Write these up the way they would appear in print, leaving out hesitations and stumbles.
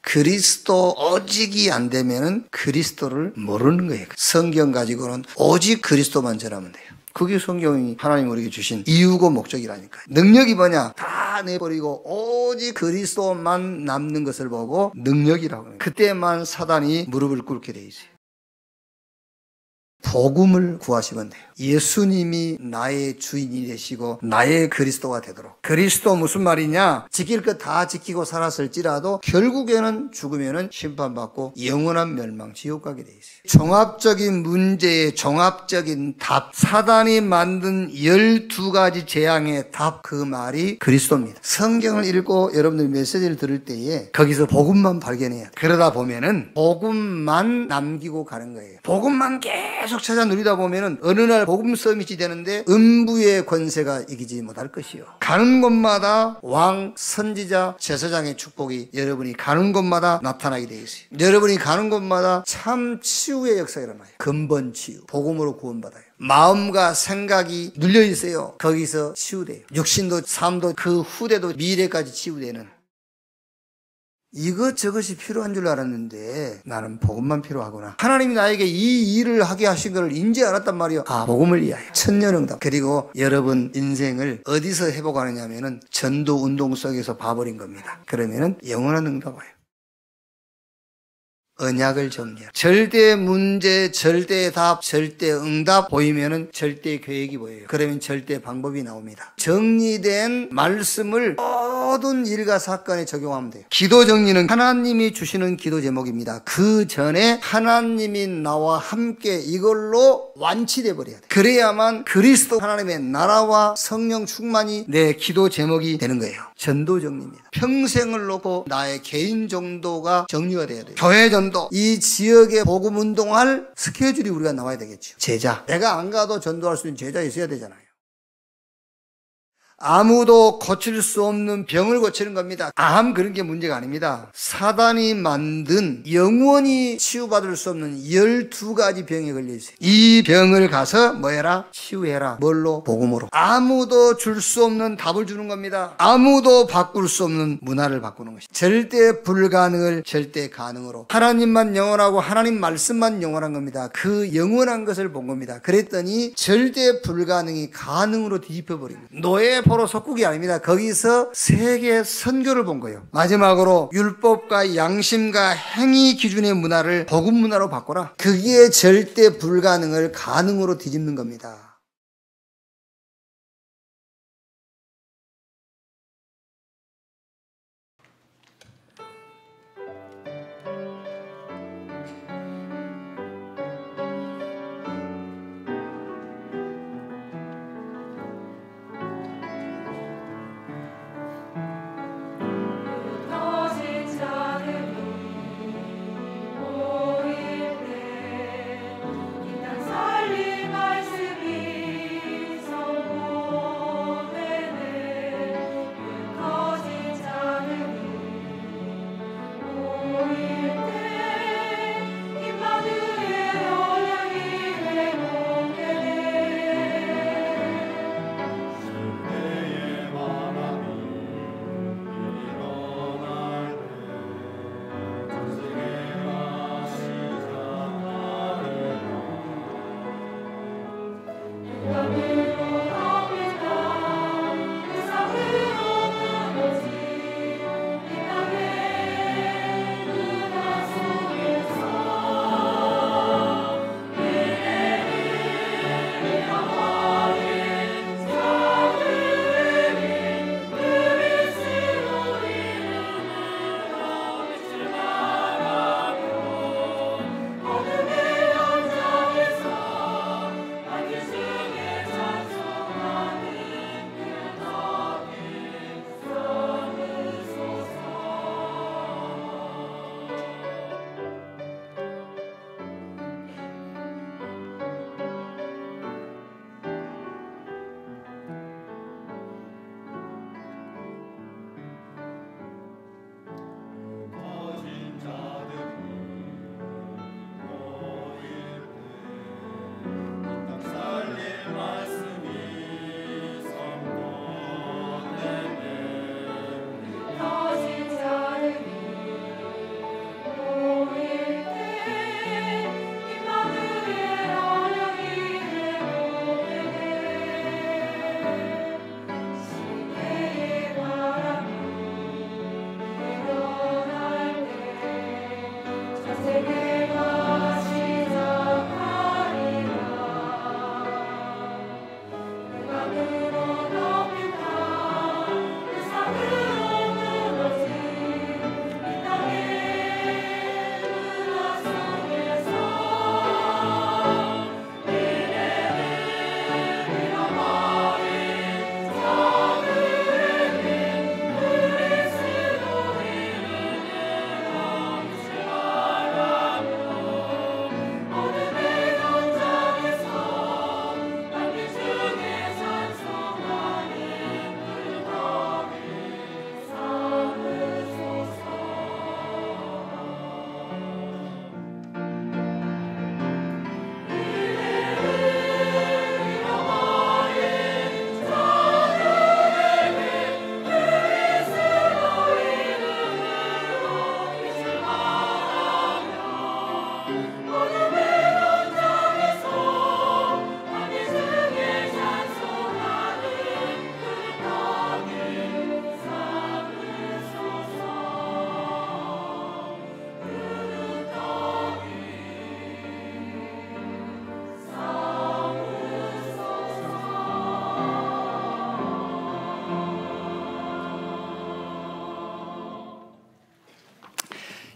그리스도 오직이 안 되면은 그리스도를 모르는 거예요. 성경 가지고는 오직 그리스도만 전하면 돼요. 그게 성경이 하나님 우리에게 주신 이유고 목적이라니까요. 능력이 뭐냐? 다 내버리고 오직 그리스도만 남는 것을 보고 능력이라고 해요. 그때만 사단이 무릎을 꿇게 돼 있어요. 복음을 구하시면 돼요. 예수님이 나의 주인이 되시고 나의 그리스도가 되도록. 그리스도 무슨 말이냐? 지킬 것 다 지키고 살았을지라도 결국에는 죽으면은 심판받고 영원한 멸망, 지옥 가게 돼 있어요. 종합적인 문제의 종합적인 답, 사단이 만든 12가지 재앙의 답, 그 말이 그리스도입니다. 성경을 읽고 여러분들이 메시지를 들을 때에 거기서 복음만 발견해야 돼요. 그러다 보면은 복음만 남기고 가는 거예요. 복음만 계속 찾아 누리다 보면은 어느 날 복음 서밋이 되는데 음부의 권세가 이기지 못할 것이요. 가는 곳마다 왕, 선지자, 제사장의 축복이 여러분이 가는 곳마다 나타나게 되어 있어요. 여러분이 가는 곳마다 참 치유의 역사가 일어나요. 근본 치유. 복음으로 구원받아요. 마음과 생각이 눌려 있어요. 거기서 치유돼요. 육신도 삶도 그 후대도 미래까지 치유되는. 이것저것이 필요한 줄 알았는데 나는 복음만 필요하구나. 하나님이 나에게 이 일을 하게 하신 것을 인지 알았단 말이에요. 아, 복음을 위하여. 천년응답. 그리고 여러분 인생을 어디서 회복하느냐 하면은 전도 운동 속에서 봐버린 겁니다. 그러면은 영원한 응답 와요. 언약을 정리해요. 절대 문제, 절대 답, 절대 응답 보이면은 절대 계획이 보여요. 그러면 절대 방법이 나옵니다. 정리된 말씀을 모든 일과 사건에 적용하면 돼요. 기도 정리는 하나님이 주시는 기도 제목입니다. 그 전에 하나님이 나와 함께 이걸로 완치돼 버려야 돼요. 그래야만 그리스도 하나님의 나라와 성령 충만이 내 기도 제목이 되는 거예요. 전도 정리입니다. 평생을 놓고 나의 개인 정도가 정리가 돼야 돼요. 교회 전도, 이 지역에 복음 운동할 스케줄이 우리가 나와야 되겠죠. 제자. 내가 안 가도 전도할 수 있는 제자 있어야 되잖아요. 아무도 고칠 수 없는 병을 고치는 겁니다. 암 그런 게 문제가 아닙니다. 사단이 만든 영원히 치유받을 수 없는 12가지 병에 걸려 있어요. 이 병을 가서 뭐 해라? 치유해라. 뭘로? 복음으로. 아무도 줄 수 없는 답을 주는 겁니다. 아무도 바꿀 수 없는 문화를 바꾸는 것이. 절대 불가능을 절대 가능으로. 하나님만 영원하고 하나님 말씀만 영원한 겁니다. 그 영원한 것을 본 겁니다. 그랬더니 절대 불가능이 가능으로 뒤집혀버린 거예요. 노예 포로 속국이 아닙니다. 거기서 세계 선교를 본 거예요. 마지막으로 율법과 양심과 행위 기준의 문화를 복음 문화로 바꿔라. 그게 절대 불가능을 가능으로 뒤집는 겁니다. 살릴 말씀이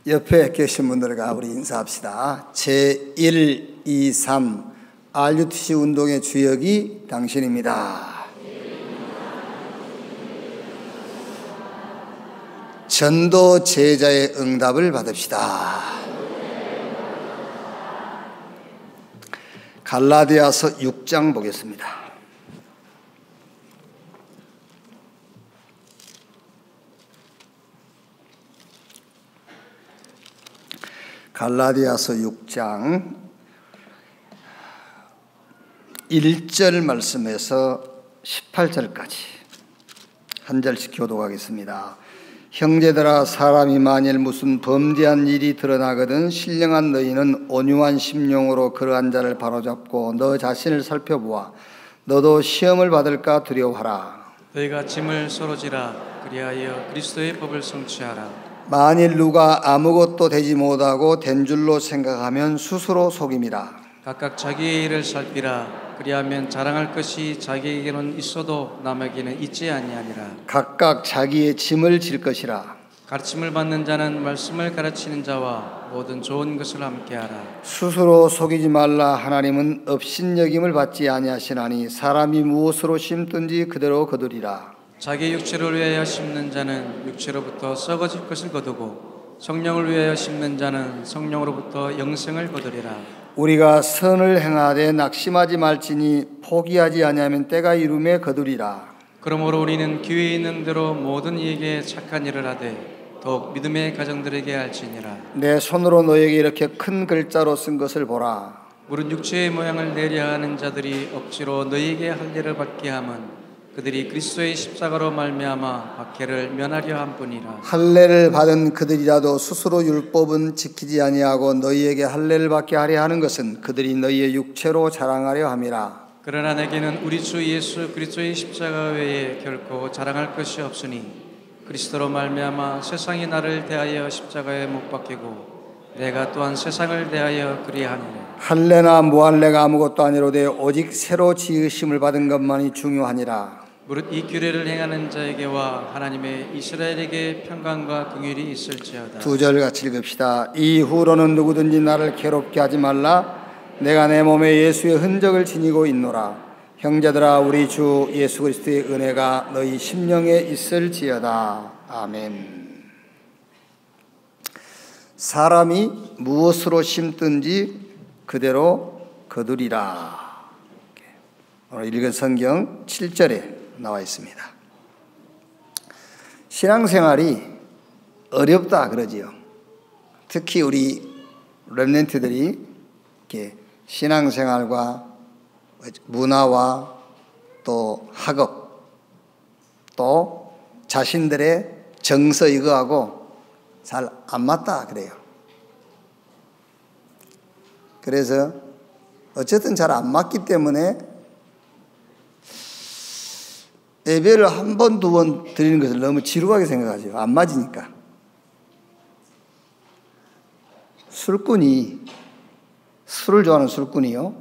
옆에 계신 분들과 우리 인사합시다. 제1, 2, 3 RUTC 운동의 주역이 당신입니다. 전도 제자의 응답을 받읍시다. 갈라디아서 6장 보겠습니다. 갈라디아서 6장 1절 말씀에서 18절까지 한 절씩 교독하겠습니다. 형제들아, 사람이 만일 무슨 범죄한 일이 드러나거든 신령한 너희는 온유한 심령으로 그러한 자를 바로잡고 너 자신을 살펴보아 너도 시험을 받을까 두려워하라. 너희가 짐을 서로 지라. 그리하여 그리스도의 법을 성취하라. 만일 누가 아무것도 되지 못하고 된 줄로 생각하면 스스로 속임이라. 각각 자기의 일을 살피라. 그리하면 자랑할 것이 자기에게는 있어도 남에게는 있지 아니하니라. 각각 자기의 짐을 질 것이라. 가르침을 받는 자는 말씀을 가르치는 자와 모든 좋은 것을 함께하라. 스스로 속이지 말라. 하나님은 업신여김을 받지 아니하시나니 사람이 무엇으로 심든지 그대로 거두리라. 자기 육체를 위하여 심는 자는 육체로부터 썩어질 것을 거두고 성령을 위하여 심는 자는 성령으로부터 영생을 거두리라. 우리가 선을 행하되 낙심하지 말지니 포기하지 아니하면 때가 이름에 거두리라. 그러므로 우리는 기회 있는 대로 모든 이에게 착한 일을 하되 더욱 믿음의 가정들에게 할지니라. 내 손으로 너에게 이렇게 큰 글자로 쓴 것을 보라. 무릇 육체의 모양을 내려 하는 자들이 억지로 너희에게 할례를 받게 함은 그들이 그리스도의 십자가로 말미암아 박해를 면하려 함뿐이라. 할례를 받은 그들이라도 스스로 율법은 지키지 아니하고 너희에게 할례를 받게 하려 하는 것은 그들이 너희의 육체로 자랑하려 함이라. 그러나 내게는 우리 주 예수 그리스도의 십자가 외에 결코 자랑할 것이 없으니 그리스도로 말미암아 세상이 나를 대하여 십자가에 못 박히고 내가 또한 세상을 대하여 그리하니라. 할례나 무할례가 아무것도 아니로되 오직 새로 지으심을 받은 것만이 중요하니라. 무릇 이 규례를 행하는 자에게와 하나님의 이스라엘에게 평강과 긍휼이 있을지어다. 두 절 같이 읽읍시다. 이후로는 누구든지 나를 괴롭게 하지 말라. 내가 내 몸에 예수의 흔적을 지니고 있노라. 형제들아, 우리 주 예수 그리스도의 은혜가 너희 심령에 있을지어다. 아멘. 사람이 무엇으로 심든지 그대로 거두리라. 오늘 읽은 성경 7절에 나와 있습니다. 신앙생활이 어렵다 그러지요. 특히 우리 렘넌트들이 이렇게 신앙생활과 문화와 또 학업 또 자신들의 정서 이거하고 잘 안 맞다 그래요. 그래서 어쨌든 잘 안 맞기 때문에 예배를 한 번, 두 번 드리는 것을 너무 지루하게 생각하죠. 안 맞으니까. 술꾼이, 술을 좋아하는 술꾼이요,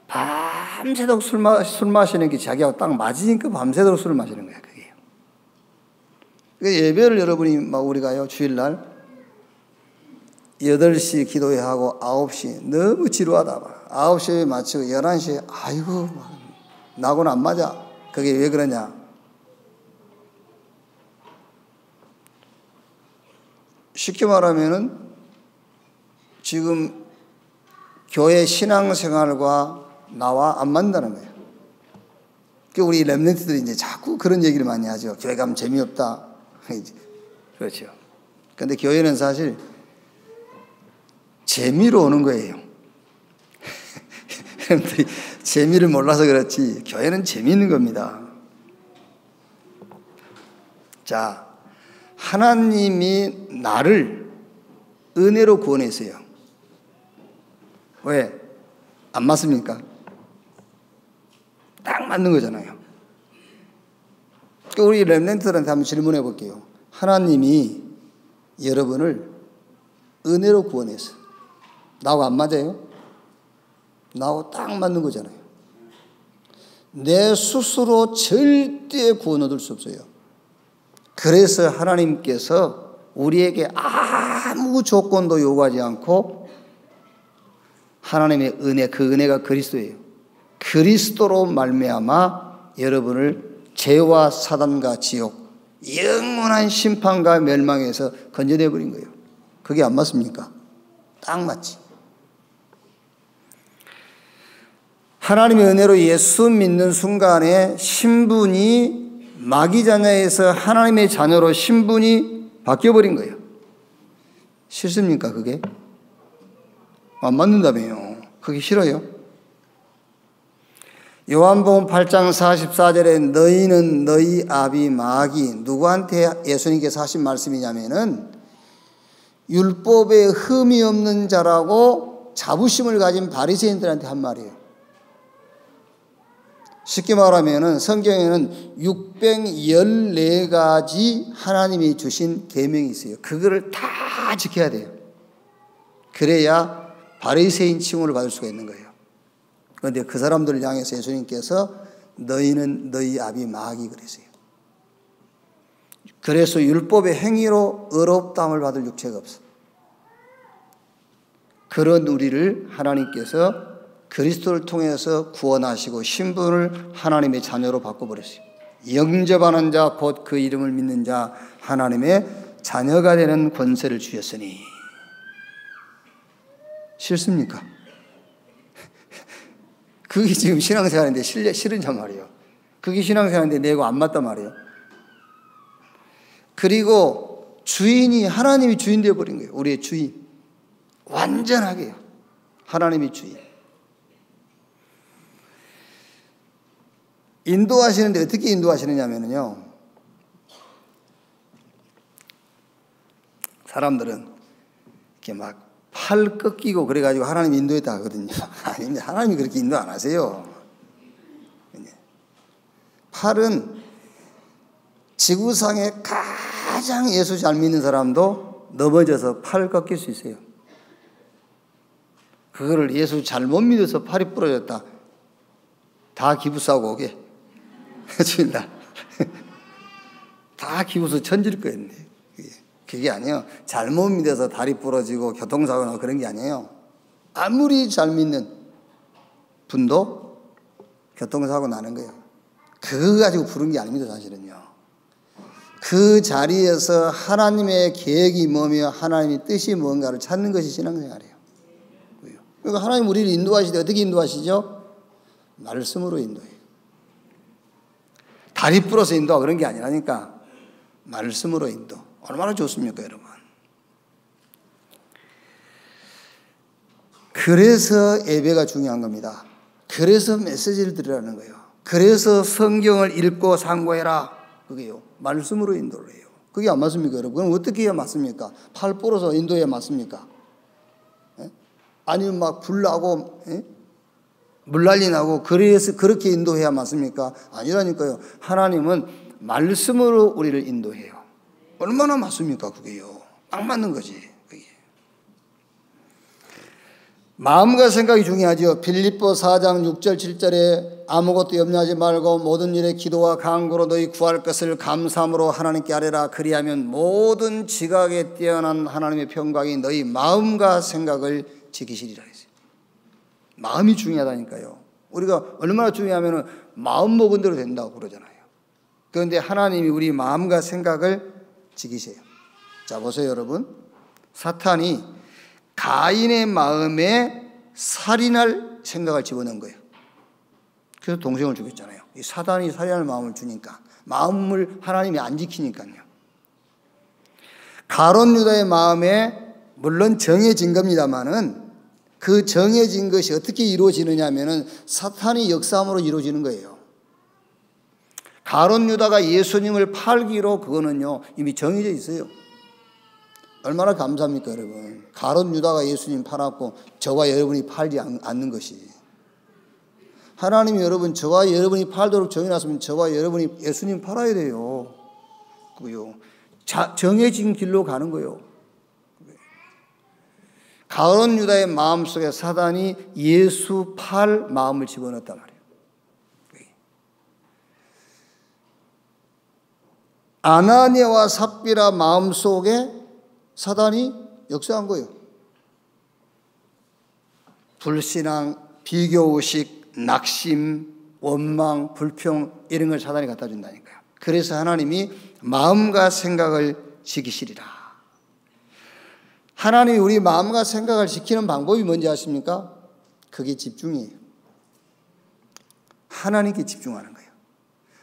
밤새도록 술 마시는 게 자기하고 딱 맞으니까 밤새도록 술을 마시는 거야, 그게. 예배를 여러분이 막 우리가요, 주일날 8시 기도회 하고 9시 너무 지루하다. 9시에 마치고 11시에 아이고 나하고는 안 맞아. 그게 왜 그러냐? 쉽게 말하면은 지금 교회 신앙생활과 나와 안 맞는다는 거예요. 우리 렘넌트들이 이제 자꾸 그런 얘기를 많이 하죠. 교회 가면 재미없다. 그렇죠. 근데 교회는 사실 재미로 오는 거예요. 여러분들이 재미를 몰라서 그렇지 교회는 재미있는 겁니다. 자, 하나님이 나를 은혜로 구원했어요. 왜? 안 맞습니까? 딱 맞는 거잖아요. 우리 렘넌트들한테 한번 질문해 볼게요. 하나님이 여러분을 은혜로 구원했어. 나하고 안 맞아요? 나하고 딱 맞는 거잖아요. 내 스스로 절대 구원 얻을 수 없어요. 그래서 하나님께서 우리에게 아무 조건도 요구하지 않고 하나님의 은혜, 그 은혜가 그리스도예요. 그리스도로 말미암아 여러분을 죄와 사단과 지옥, 영원한 심판과 멸망에서 건져내 버린 거예요. 그게 안 맞습니까? 딱 맞지. 하나님의 은혜로 예수 믿는 순간에 신분이 마귀 자녀에서 하나님의 자녀로 신분이 바뀌어버린 거예요. 싫습니까 그게? 안 맞는다며요. 그게 싫어요? 요한복음 8장 44절에 너희는 너희 아비 마귀, 누구한테 예수님께서 하신 말씀이냐면은 율법에 흠이 없는 자라고 자부심을 가진 바리새인들한테 한 말이에요. 쉽게 말하면은 성경에는 614가지 하나님이 주신 계명이 있어요. 그거를 다 지켜야 돼요. 그래야 바리새인 칭호를 받을 수가 있는 거예요. 그런데 그 사람들을 향해서 예수님께서 너희는 너희 아비 마귀 그랬어요. 그래서 율법의 행위로 의롭다함을 받을 육체가 없어. 그런 우리를 하나님께서 그리스도를 통해서 구원하시고 신분을 하나님의 자녀로 바꿔버렸어요. 영접하는 자 곧 그 이름을 믿는 자 하나님의 자녀가 되는 권세를 주셨으니. 싫습니까? 그게 지금 신앙생활인데 싫은단 말이에요. 그게 신앙생활인데 내고 안 맞단 말이에요. 그리고 주인이 하나님이 주인 되어버린 거예요. 우리의 주인. 완전하게요. 하나님이 주인. 인도하시는데 어떻게 인도하시느냐면요. 사람들은 이렇게 막 팔 꺾이고 그래가지고 하나님 인도했다 하거든요. 아닙니다. 하나님이 그렇게 인도 안 하세요. 팔은 지구상에 가장 예수 잘 믿는 사람도 넘어져서 팔 꺾일 수 있어요. 그거를 예수 잘못 믿어서 팔이 부러졌다. 다 기부 싸고 오게. 주일날. 다 기부서 천질 거였네. 그게 아니에요. 잘못 믿어서 다리 부러지고 교통사고 나고 그런 게 아니에요. 아무리 잘 믿는 분도 교통사고 나는 거예요. 그거 가지고 부른 게 아닙니다, 사실은요. 그 자리에서 하나님의 계획이 뭐며 하나님의 뜻이 뭔가를 찾는 것이 신앙생활이에요. 그러니까 하나님 우리를 인도하실 때 어떻게 인도하시죠? 말씀으로 인도해요. 다리 부러서 인도하고 그런 게 아니라니까 말씀으로 인도. 얼마나 좋습니까, 여러분? 그래서 예배가 중요한 겁니다. 그래서 메시지를 드리라는 거예요. 그래서 성경을 읽고 상고해라. 그게요. 말씀으로 인도를 해요. 그게 안 맞습니까, 여러분? 그럼 어떻게 해야 맞습니까? 팔 부러서 인도해야 맞습니까? 예? 아니면 막 불나고, 예? 물난리 나고, 그래서 그렇게 인도해야 맞습니까? 아니라니까요. 하나님은 말씀으로 우리를 인도해요. 얼마나 맞습니까, 그게요? 딱 맞는 거지, 그게. 마음과 생각이 중요하죠. 빌립보 4장 6절 7절에 아무것도 염려하지 말고 모든 일에 기도와 간구로 너희 구할 것을 감사함으로 하나님께 아뢰라. 그리하면 모든 지각에 뛰어난 하나님의 평강이 너희 마음과 생각을 지키시리라 했어요. 마음이 중요하다니까요. 우리가 얼마나 중요하면 마음 먹은 대로 된다고 그러잖아요. 그런데 하나님이 우리 마음과 생각을 지키세요. 자, 보세요, 여러분. 사탄이 가인의 마음에 살인할 생각을 집어넣은 거예요. 그래서 동생을 죽였잖아요. 이 사단이 살인할 마음을 주니까. 마음을 하나님이 안 지키니까요. 가룟 유다의 마음에 물론 정해진 겁니다만은 그 정해진 것이 어떻게 이루어지느냐 하면은 사탄이 역사함으로 이루어지는 거예요. 가룟 유다가 예수님을 팔기로 그거는요 이미 정해져 있어요. 얼마나 감사합니까, 여러분? 가룟 유다가 예수님 팔았고 저와 여러분이 팔지 않는 것이. 하나님이 여러분 저와 여러분이 팔도록 정해놨으면 저와 여러분이 예수님 팔아야 돼요. 그거요. 정해진 길로 가는 거예요. 가룟 유다의 마음속에 사단이 예수 팔 마음을 집어넣었단 말이에요. 아나니아와 삽비라 마음속에 사단이 역사한 거예요. 불신앙, 비교의식, 낙심, 원망, 불평 이런 걸 사단이 갖다 준다니까요. 그래서 하나님이 마음과 생각을 지키시리라. 하나님이 우리 마음과 생각을 지키는 방법이 뭔지 아십니까? 그게 집중이에요. 하나님께 집중하는 거예요.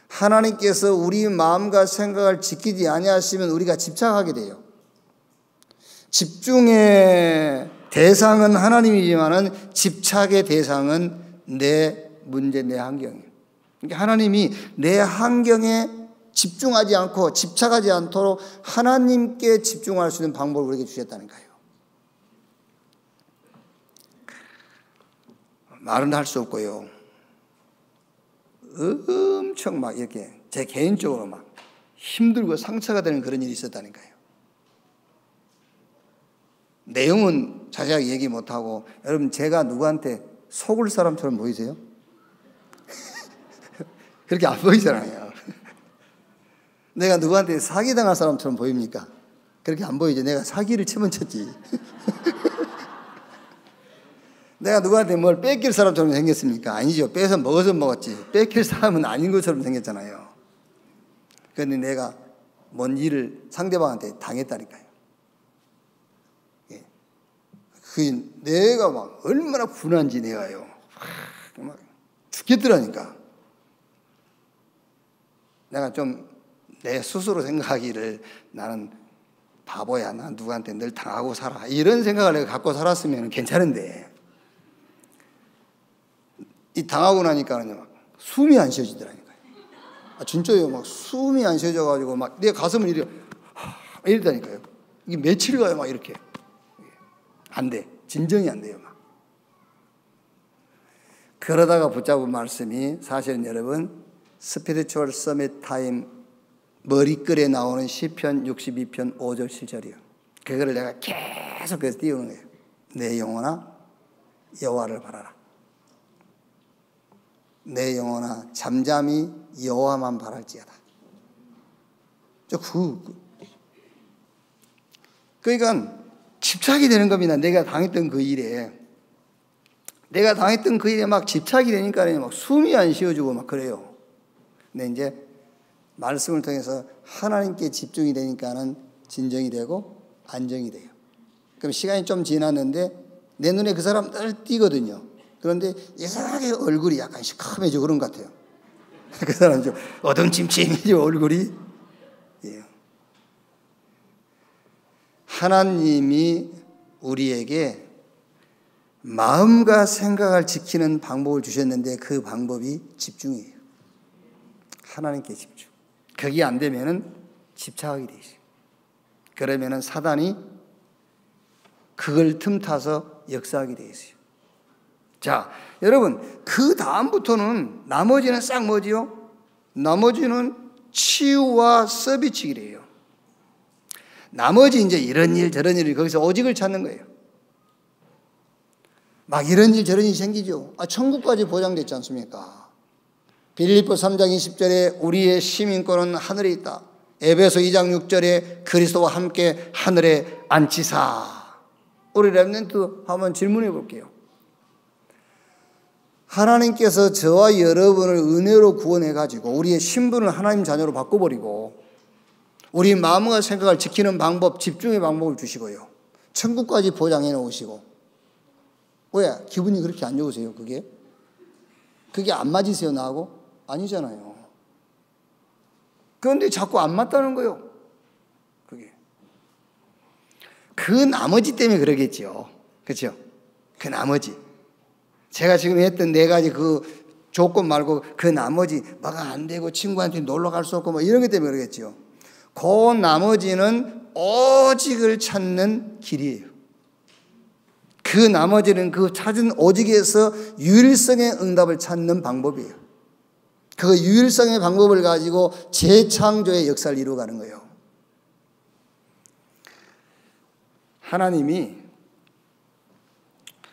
하나님께서 우리 마음과 생각을 지키지 아니하시면 우리가 집착하게 돼요. 집중의 대상은 하나님이지만은 집착의 대상은 내 문제, 내 환경이에요. 그러니까 하나님이 내 환경에 집중하지 않고 집착하지 않도록 하나님께 집중할 수 있는 방법을 우리에게 주셨다는 거예요. 말은 할 수 없고요. 엄청 막 이렇게 제 개인적으로 막 힘들고 상처가 되는 그런 일이 있었다니까요. 내용은 자세하게 얘기 못하고, 여러분 제가 누구한테 속을 사람처럼 보이세요? 그렇게 안 보이잖아요. 내가 누구한테 사기당할 사람처럼 보입니까? 그렇게 안 보이죠. 내가 사기를 치면 쳤지. 내가 누구한테 뭘 뺏길 사람처럼 생겼습니까? 아니죠. 뺏어 먹어서 먹었지. 뺏길 사람은 아닌 것처럼 생겼잖아요. 그런데 내가 뭔 일을 상대방한테 당했다니까요. 예. 그 내가 막 얼마나 분한지 내가요. 막 죽겠더라니까. 내가 좀 내 스스로 생각하기를 나는 바보야. 난 누구한테 늘 당하고 살아. 이런 생각을 내가 갖고 살았으면 괜찮은데, 이 당하고 나니까는 막 숨이 안 쉬어지더라니까요. 아, 진짜요. 막 숨이 안 쉬어져가지고 막 내 가슴을 이랬다니까요. 이게 며칠 가요. 막 이렇게. 안 돼. 진정이 안 돼요. 막. 그러다가 붙잡은 말씀이 사실은 여러분, 스피리추얼 서밋 타임 머리글에 나오는 시편 62편 5절 7절이요. 그거를 내가 계속 그래서 띄우는 거예요. 내 영혼아 여호와를 바라라. 내 영혼아 잠잠히 여호와만 바랄지어다. 그러니까 집착이 되는 겁니다. 내가 당했던 그 일에 막 집착이 되니까 막 숨이 안 쉬어지고 막 그래요. 근데 이제 말씀을 통해서 하나님께 집중이 되니까는 진정이 되고 안정이 돼요. 그럼 시간이 좀 지났는데 내 눈에 그 사람 늘 띄거든요. 그런데 이상하게 얼굴이 약간 시커매지고 그런 것 같아요. 그 사람 좀 어둠침침해지고 얼굴이. 예. 하나님이 우리에게 마음과 생각을 지키는 방법을 주셨는데 그 방법이 집중이에요. 하나님께 집중. 그게 안 되면은 집착하게 되죠. 그러면은 사단이 그걸 틈타서 역사하게 돼 있어요. 자, 여러분, 그 다음부터는 나머지는 싹 뭐지요? 나머지는 치유와 서비치기래요. 나머지 이제 이런 일 저런 일이 거기서 오직을 찾는 거예요. 막 이런 일 저런 일이 생기죠. 천국까지 보장됐지 않습니까? 빌립보 3장 20절에 우리의 시민권은 하늘에 있다. 에베소 2장 6절에 그리스도와 함께 하늘에 앉히사. 우리 렘넌트 한번 질문해 볼게요. 하나님께서 저와 여러분을 은혜로 구원해 가지고 우리의 신분을 하나님 자녀로 바꿔버리고 우리 마음과 생각을 지키는 방법, 집중의 방법을 주시고요. 천국까지 보장해 놓으시고. 왜? 기분이 그렇게 안 좋으세요? 그게 안 맞으세요? 나하고? 아니잖아요. 그런데 자꾸 안 맞다는 거예요. 그게. 그 나머지 때문에 그러겠죠. 그렇죠? 그 나머지. 제가 지금 했던 네 가지 그 조건 말고 그 나머지 뭐가 안 되고 친구한테 놀러 갈 수 없고 뭐 이런 것 때문에 그러겠죠. 그 나머지는 오직을 찾는 길이에요. 그 나머지는 그 찾은 오직에서 유일성의 응답을 찾는 방법이에요. 그 유일성의 방법을 가지고 재창조의 역사를 이루어가는 거예요. 하나님이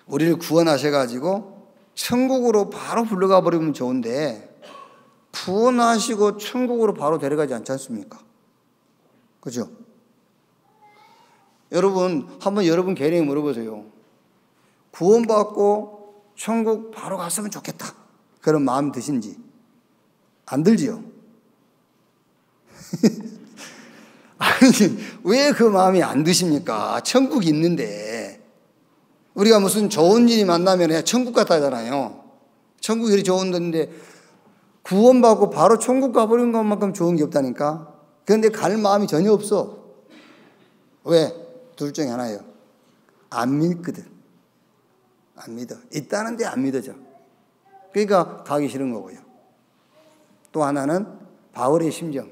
우리를 구원하셔가지고 천국으로 바로 불러가 버리면 좋은데 구원하시고 천국으로 바로 데려가지 않지 않습니까? 그죠? 여러분 한번 여러분 개인에 물어보세요. 구원받고 천국 바로 갔으면 좋겠다 그런 마음 드신지? 안 들지요? 아니 왜 그 마음이 안 드십니까? 천국이 있는데. 우리가 무슨 좋은 일이 만나면 천국 갔다 하잖아요. 천국이 이리 좋은 데인데 구원받고 바로 천국 가버린 것만큼 좋은 게 없다니까. 그런데 갈 마음이 전혀 없어. 왜? 둘 중에 하나예요. 안 믿거든. 안 믿어. 있다는데 안 믿어져. 그러니까 가기 싫은 거고요. 또 하나는 바울의 심정.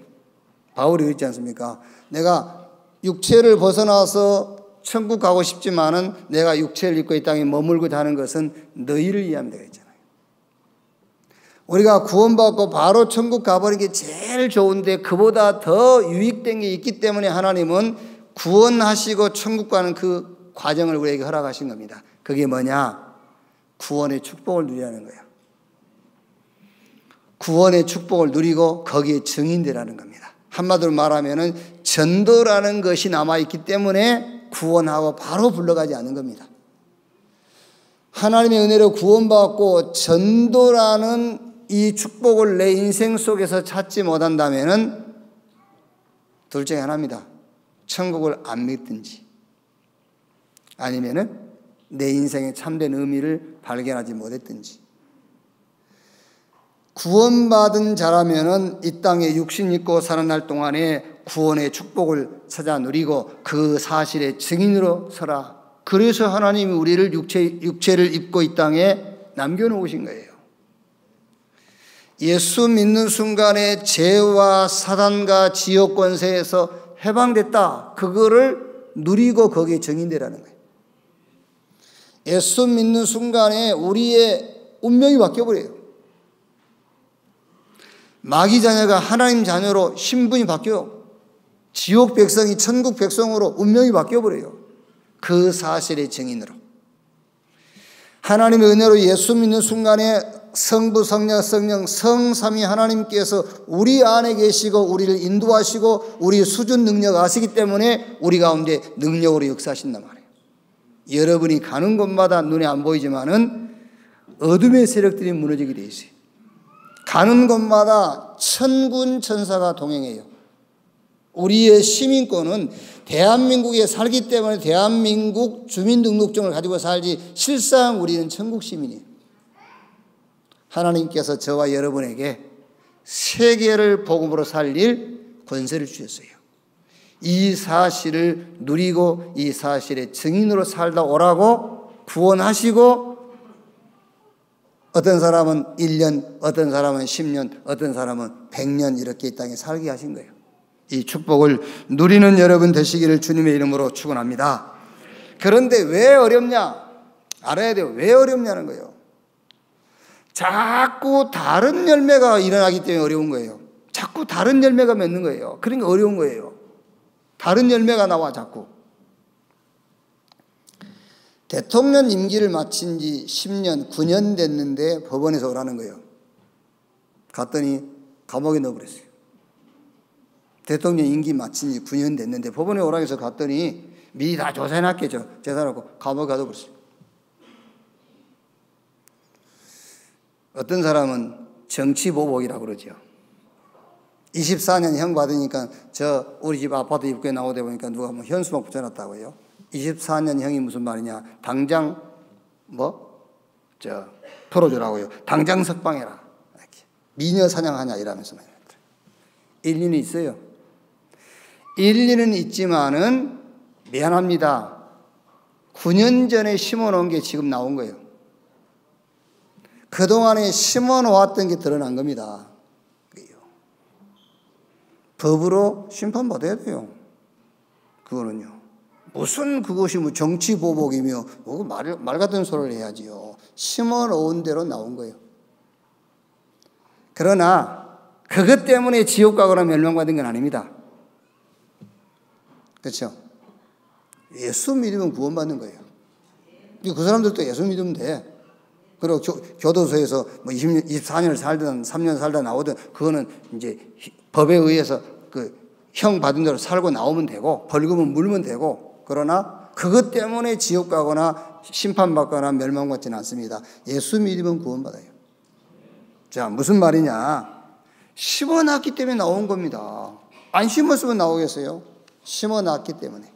바울이 그랬지 않습니까? 내가 육체를 벗어나서 천국 가고 싶지만은 내가 육체를 입고 이 땅에 머물고자 하는 것은 너희를 위함이다 그랬잖아요. 우리가 구원받고 바로 천국 가버리는 게 제일 좋은데 그보다 더 유익된 게 있기 때문에 하나님은 구원하시고 천국 가는 그 과정을 우리에게 허락하신 겁니다. 그게 뭐냐? 구원의 축복을 누리라는 거예요. 구원의 축복을 누리고 거기에 증인되라는 겁니다. 한마디로 말하면은 전도라는 것이 남아있기 때문에 구원하고 바로 불러가지 않는 겁니다. 하나님의 은혜로 구원받고 전도라는 이 축복을 내 인생 속에서 찾지 못한다면은 둘 중에 하나입니다. 천국을 안 믿든지 아니면은 내 인생의 참된 의미를 발견하지 못했든지. 구원받은 자라면은 이 땅에 육신 입고 사는 날 동안에 구원의 축복을 찾아 누리고 그 사실의 증인으로 서라. 그래서 하나님이 우리를 육체를 입고 이 땅에 남겨놓으신 거예요. 예수 믿는 순간에 죄와 사단과 지옥 권세에서 해방됐다. 그거를 누리고 거기에 증인되라는 거예요. 예수 믿는 순간에 우리의 운명이 바뀌어버려요. 마귀 자녀가 하나님 자녀로 신분이 바뀌어요. 지옥 백성이 천국 백성으로 운명이 바뀌어버려요. 그 사실의 증인으로. 하나님의 은혜로 예수 믿는 순간에 성부, 성자, 성령, 성삼위 하나님께서 우리 안에 계시고 우리를 인도하시고 우리 수준 능력 아시기 때문에 우리 가운데 능력으로 역사하신단 말이에요. 여러분이 가는 곳마다 눈에 안 보이지만은 어둠의 세력들이 무너지게 돼 있어요. 가는 곳마다 천군 천사가 동행해요. 우리의 시민권은 대한민국에 살기 때문에 대한민국 주민등록증을 가지고 살지 실상 우리는 천국 시민이에요. 하나님께서 저와 여러분에게 세계를 복음으로 살릴 권세를 주셨어요. 이 사실을 누리고 이 사실의 증인으로 살다 오라고 구원하시고 어떤 사람은 1년, 어떤 사람은 10년, 어떤 사람은 100년 이렇게 이 땅에 살게 하신 거예요. 이 축복을 누리는 여러분 되시기를 주님의 이름으로 축원합니다. 그런데 왜 어렵냐? 알아야 돼요. 왜 어렵냐는 거예요. 자꾸 다른 열매가 일어나기 때문에 어려운 거예요. 자꾸 다른 열매가 맺는 거예요. 그러니까 어려운 거예요. 다른 열매가 나와 자꾸. 대통령 임기를 마친 지 10년, 9년 됐는데 법원에서 오라는 거예요. 갔더니 감옥에 넣어버렸어요. 대통령 임기 마친 지 9년 됐는데 법원에 오라고 해서 갔더니 미리 다 조사해놨겠죠. 조사해놓고 감옥에 가둬버렸어요. 어떤 사람은 정치보복이라고 그러죠. 24년 형 받으니까 우리 집 아파트 입구에 나오다 보니까 누가 뭐 현수막 붙여놨다고 해요. 24년 형이 무슨 말이냐. 당장 풀어주라고요. 당장 석방해라. 이렇게. 미녀 사냥하냐 이러면서 말입니다. 일리는 있어요. 일리는 있지만은 미안합니다. 9년 전에 심어놓은 게 지금 나온 거예요. 그동안에 심어놓았던 게 드러난 겁니다. 법으로 심판받아야 돼요. 그거는요. 무슨 그것이 뭐 정치보복이며 말 같은 소리를 해야지요. 심어놓은 대로 나온 거예요. 그러나 그것 때문에 지옥 가거나 멸망받은 건 아닙니다. 그렇죠? 예수 믿으면 구원받는 거예요. 그 사람들도 예수 믿으면 돼. 그리고 교도소에서 뭐 24년을 살든 3년 살다 나오든 그거는 이제 법에 의해서 그 형 받은 대로 살고 나오면 되고 벌금은 물면 되고 그러나 그것 때문에 지옥 가거나 심판받거나 멸망받지는 않습니다. 예수 믿으면 구원받아요. 자, 무슨 말이냐? 심어놨기 때문에 나온 겁니다. 안 심었으면 나오겠어요? 심어놨기 때문에.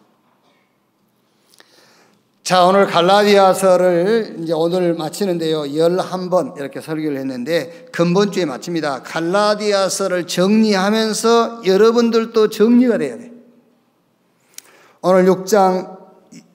자, 오늘 갈라디아서를 이제 오늘 마치는데요. 11번 이렇게 설교를 했는데 근본주에 마칩니다. 갈라디아서를 정리하면서 여러분들도 정리가 돼야 돼요. 오늘 6장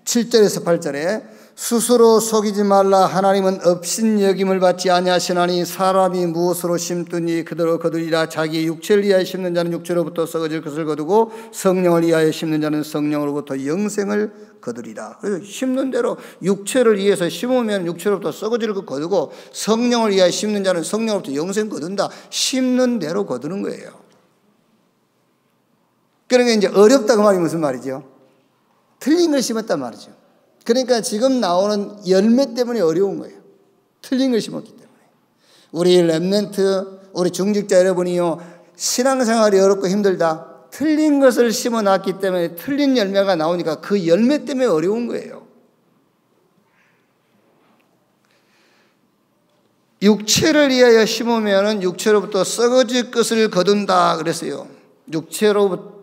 7절에서 8절에 스스로 속이지 말라. 하나님은 업신여김을 받지 아니하시나니 사람이 무엇으로 심든지 그대로 거두리라. 자기 육체를 위하여 심는 자는 육체로부터 썩어질 것을 거두고 성령을 위하여 심는 자는 성령으로부터 영생을 거두리라. 그래서 심는 대로 육체를 위해서 심으면 육체로부터 썩어질 것 거두고 성령을 위하여 심는 자는 성령으로부터 영생 거둔다. 심는 대로 거두는 거예요. 그러니까 이제 어렵다 그 말이 무슨 말이죠? 틀린 걸 심었단 말이죠. 그러니까 지금 나오는 열매 때문에 어려운 거예요. 틀린 걸 심었기 때문에. 우리 렘넌트, 우리 중직자 여러분이요, 신앙생활이 어렵고 힘들다. 틀린 것을 심어놨기 때문에 틀린 열매가 나오니까 그 열매 때문에 어려운 거예요. 육체를 위하여 심으면 육체로부터 썩어질 것을 거둔다 그랬어요.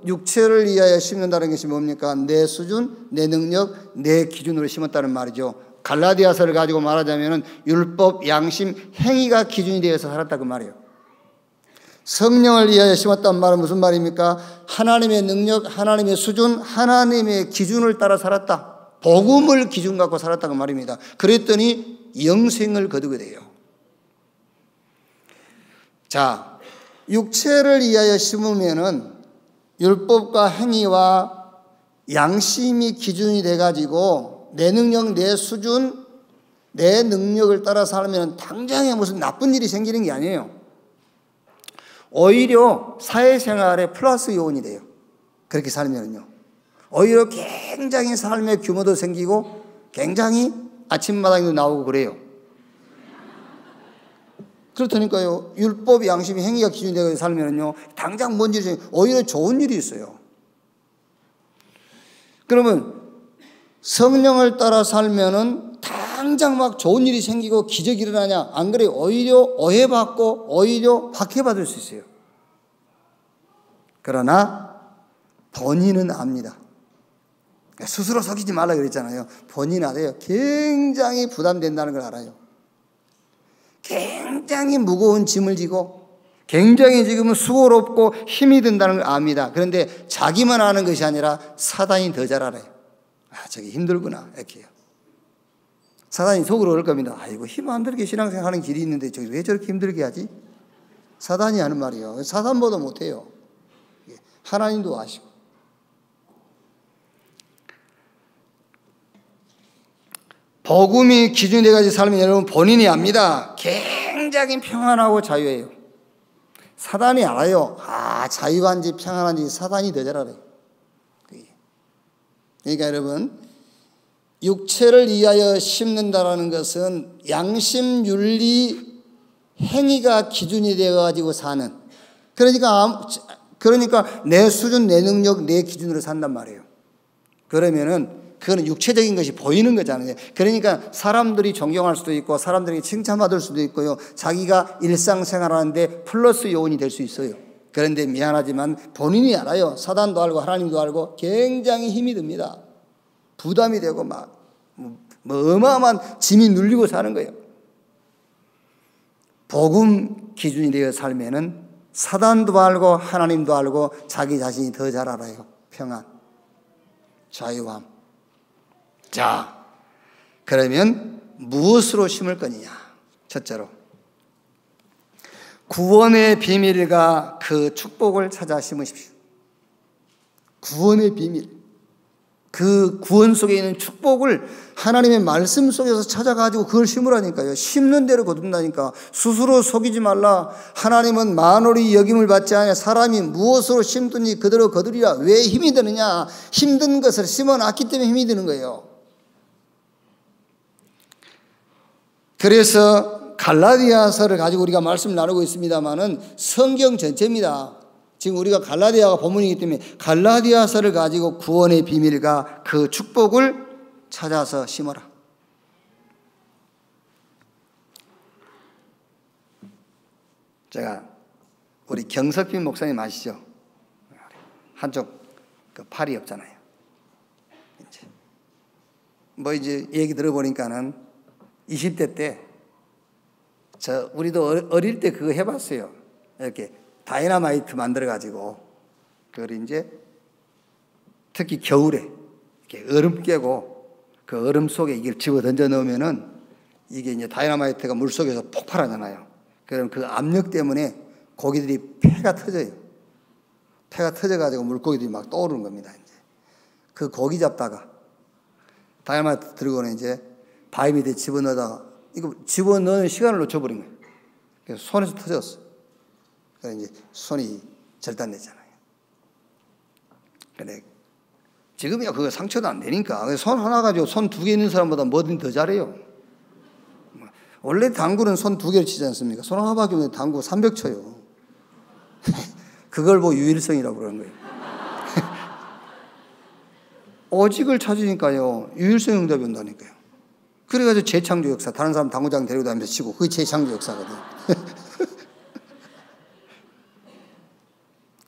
육체를 위하여 심는다는 것이 뭡니까? 내 수준, 내 능력, 내 기준으로 심었다는 말이죠. 갈라디아서를 가지고 말하자면 율법, 양심, 행위가 기준이 되어서 살았다 그 말이에요. 성령을 위하여 심었다는 말은 무슨 말입니까? 하나님의 능력, 하나님의 수준, 하나님의 기준을 따라 살았다. 복음을 기준 갖고 살았다 그 말입니다. 그랬더니 영생을 거두게 돼요. 자, 육체를 위하여 심으면은 율법과 행위와 양심이 기준이 돼가지고 내 능력, 내 수준, 내 능력을 따라 살면 당장에 무슨 나쁜 일이 생기는 게 아니에요. 오히려 사회생활에 플러스 요인이 돼요. 그렇게 살면요. 오히려 굉장히 삶의 규모도 생기고 굉장히 아침마당에도 나오고 그래요. 그렇다니까요. 율법, 양심이 행위가 기준이 되어 살면요, 당장 뭔 일이 오히려 좋은 일이 있어요. 그러면 성령을 따라 살면은 당장 막 좋은 일이 생기고 기적이 일어나냐? 안 그래요. 오히려 오해받고 오히려 박해받을 수 있어요. 그러나 본인은 압니다. 스스로 속이지 말라 그랬잖아요. 본인은 알아요. 굉장히 부담된다는 걸 알아요. 굉장히 무거운 짐을 지고 굉장히 지금은 수고롭고 힘이 든다는 걸 압니다. 그런데 자기만 아는 것이 아니라 사단이 더 잘 알아요. 아, 저게 힘들구나 이렇게요. 사단이 속으로 그럴 겁니다. 아이고, 힘 안 들게 신앙생활 하는 길이 있는데 저기 왜 저렇게 힘들게 하지? 사단이 하는 말이에요. 사단보다 못해요. 하나님도 아시고. 복음이 기준이 돼가지고 살면 여러분 본인이 압니다. 굉장히 평안하고 자유해요. 사단이 알아요. 아, 자유한지 평안한지 사단이 더 잘 알아요. 그러니까 여러분, 육체를 위하여 심는다라는 것은 양심, 윤리, 행위가 기준이 되어가지고 사는. 그러니까 내 수준, 내 능력, 내 기준으로 산단 말이에요. 그러면은 그거는 육체적인 것이 보이는 거잖아요. 그러니까 사람들이 존경할 수도 있고 사람들에게 칭찬받을 수도 있고요. 자기가 일상생활하는데 플러스 요인이 될 수 있어요. 그런데 미안하지만 본인이 알아요. 사단도 알고 하나님도 알고 굉장히 힘이 듭니다. 부담이 되고 막 어마어마한 짐이 눌리고 사는 거예요. 복음 기준이 되어 살면은 사단도 알고 하나님도 알고 자기 자신이 더 잘 알아요. 평안, 자유함. 자, 그러면 무엇으로 심을 거느냐? 첫째로 구원의 비밀과 그 축복을 찾아 심으십시오. 구원의 비밀, 그 구원 속에 있는 축복을 하나님의 말씀 속에서 찾아가지고 그걸 심으라니까요. 심는 대로 거둔다니까. 스스로 속이지 말라. 하나님은 만홀히 여김을 받지 않아 사람이 무엇으로 심든지 그대로 거두리라. 왜 힘이 드느냐? 힘든 것을 심어놨기 때문에 힘이 드는 거예요. 그래서 갈라디아서를 가지고 우리가 말씀을 나누고 있습니다만은 성경 전체입니다. 지금 우리가 갈라디아가 본문이기 때문에 갈라디아서를 가지고 구원의 비밀과 그 축복을 찾아서 심어라. 제가 우리 경석빈 목사님 아시죠? 한쪽 그 팔이 없잖아요. 이제 얘기 들어보니까는 20대 때 우리도 어릴 때 그거 해봤어요. 이렇게 다이너마이트 만들어가지고 그걸 이제 특히 겨울에 이렇게 얼음 깨고 그 얼음 속에 이걸 집어 던져 넣으면은 이게 이제 다이너마이트가 물 속에서 폭발하잖아요. 그럼 그 압력 때문에 고기들이 폐가 터져요. 폐가 터져가지고 물고기들이 막 떠오르는 겁니다. 이제 그 고기 잡다가 다이너마이트 들고는 이제 바위 밑에 집어넣다가 이거 집어넣는 시간을 놓쳐버린 거예요. 그래서 손에서 터졌어. 그래서 이제 손이 절단됐잖아요. 근데 지금이야 그거 상처도 안 되니까 손 하나 가지고 손 2개 있는 사람보다 뭐든 더 잘해요. 원래 당구는 손 2개를 치지 않습니까? 손 하나밖에 없는데 당구 300 쳐요. 그걸 유일성이라고 그러는 거예요. 오직을 찾으니까요 유일성 응답이 온다니까요. 그래가지고 재창조 역사, 다른 사람 당구장 데리고 다니면서 치고 그게 재창조 역사거든.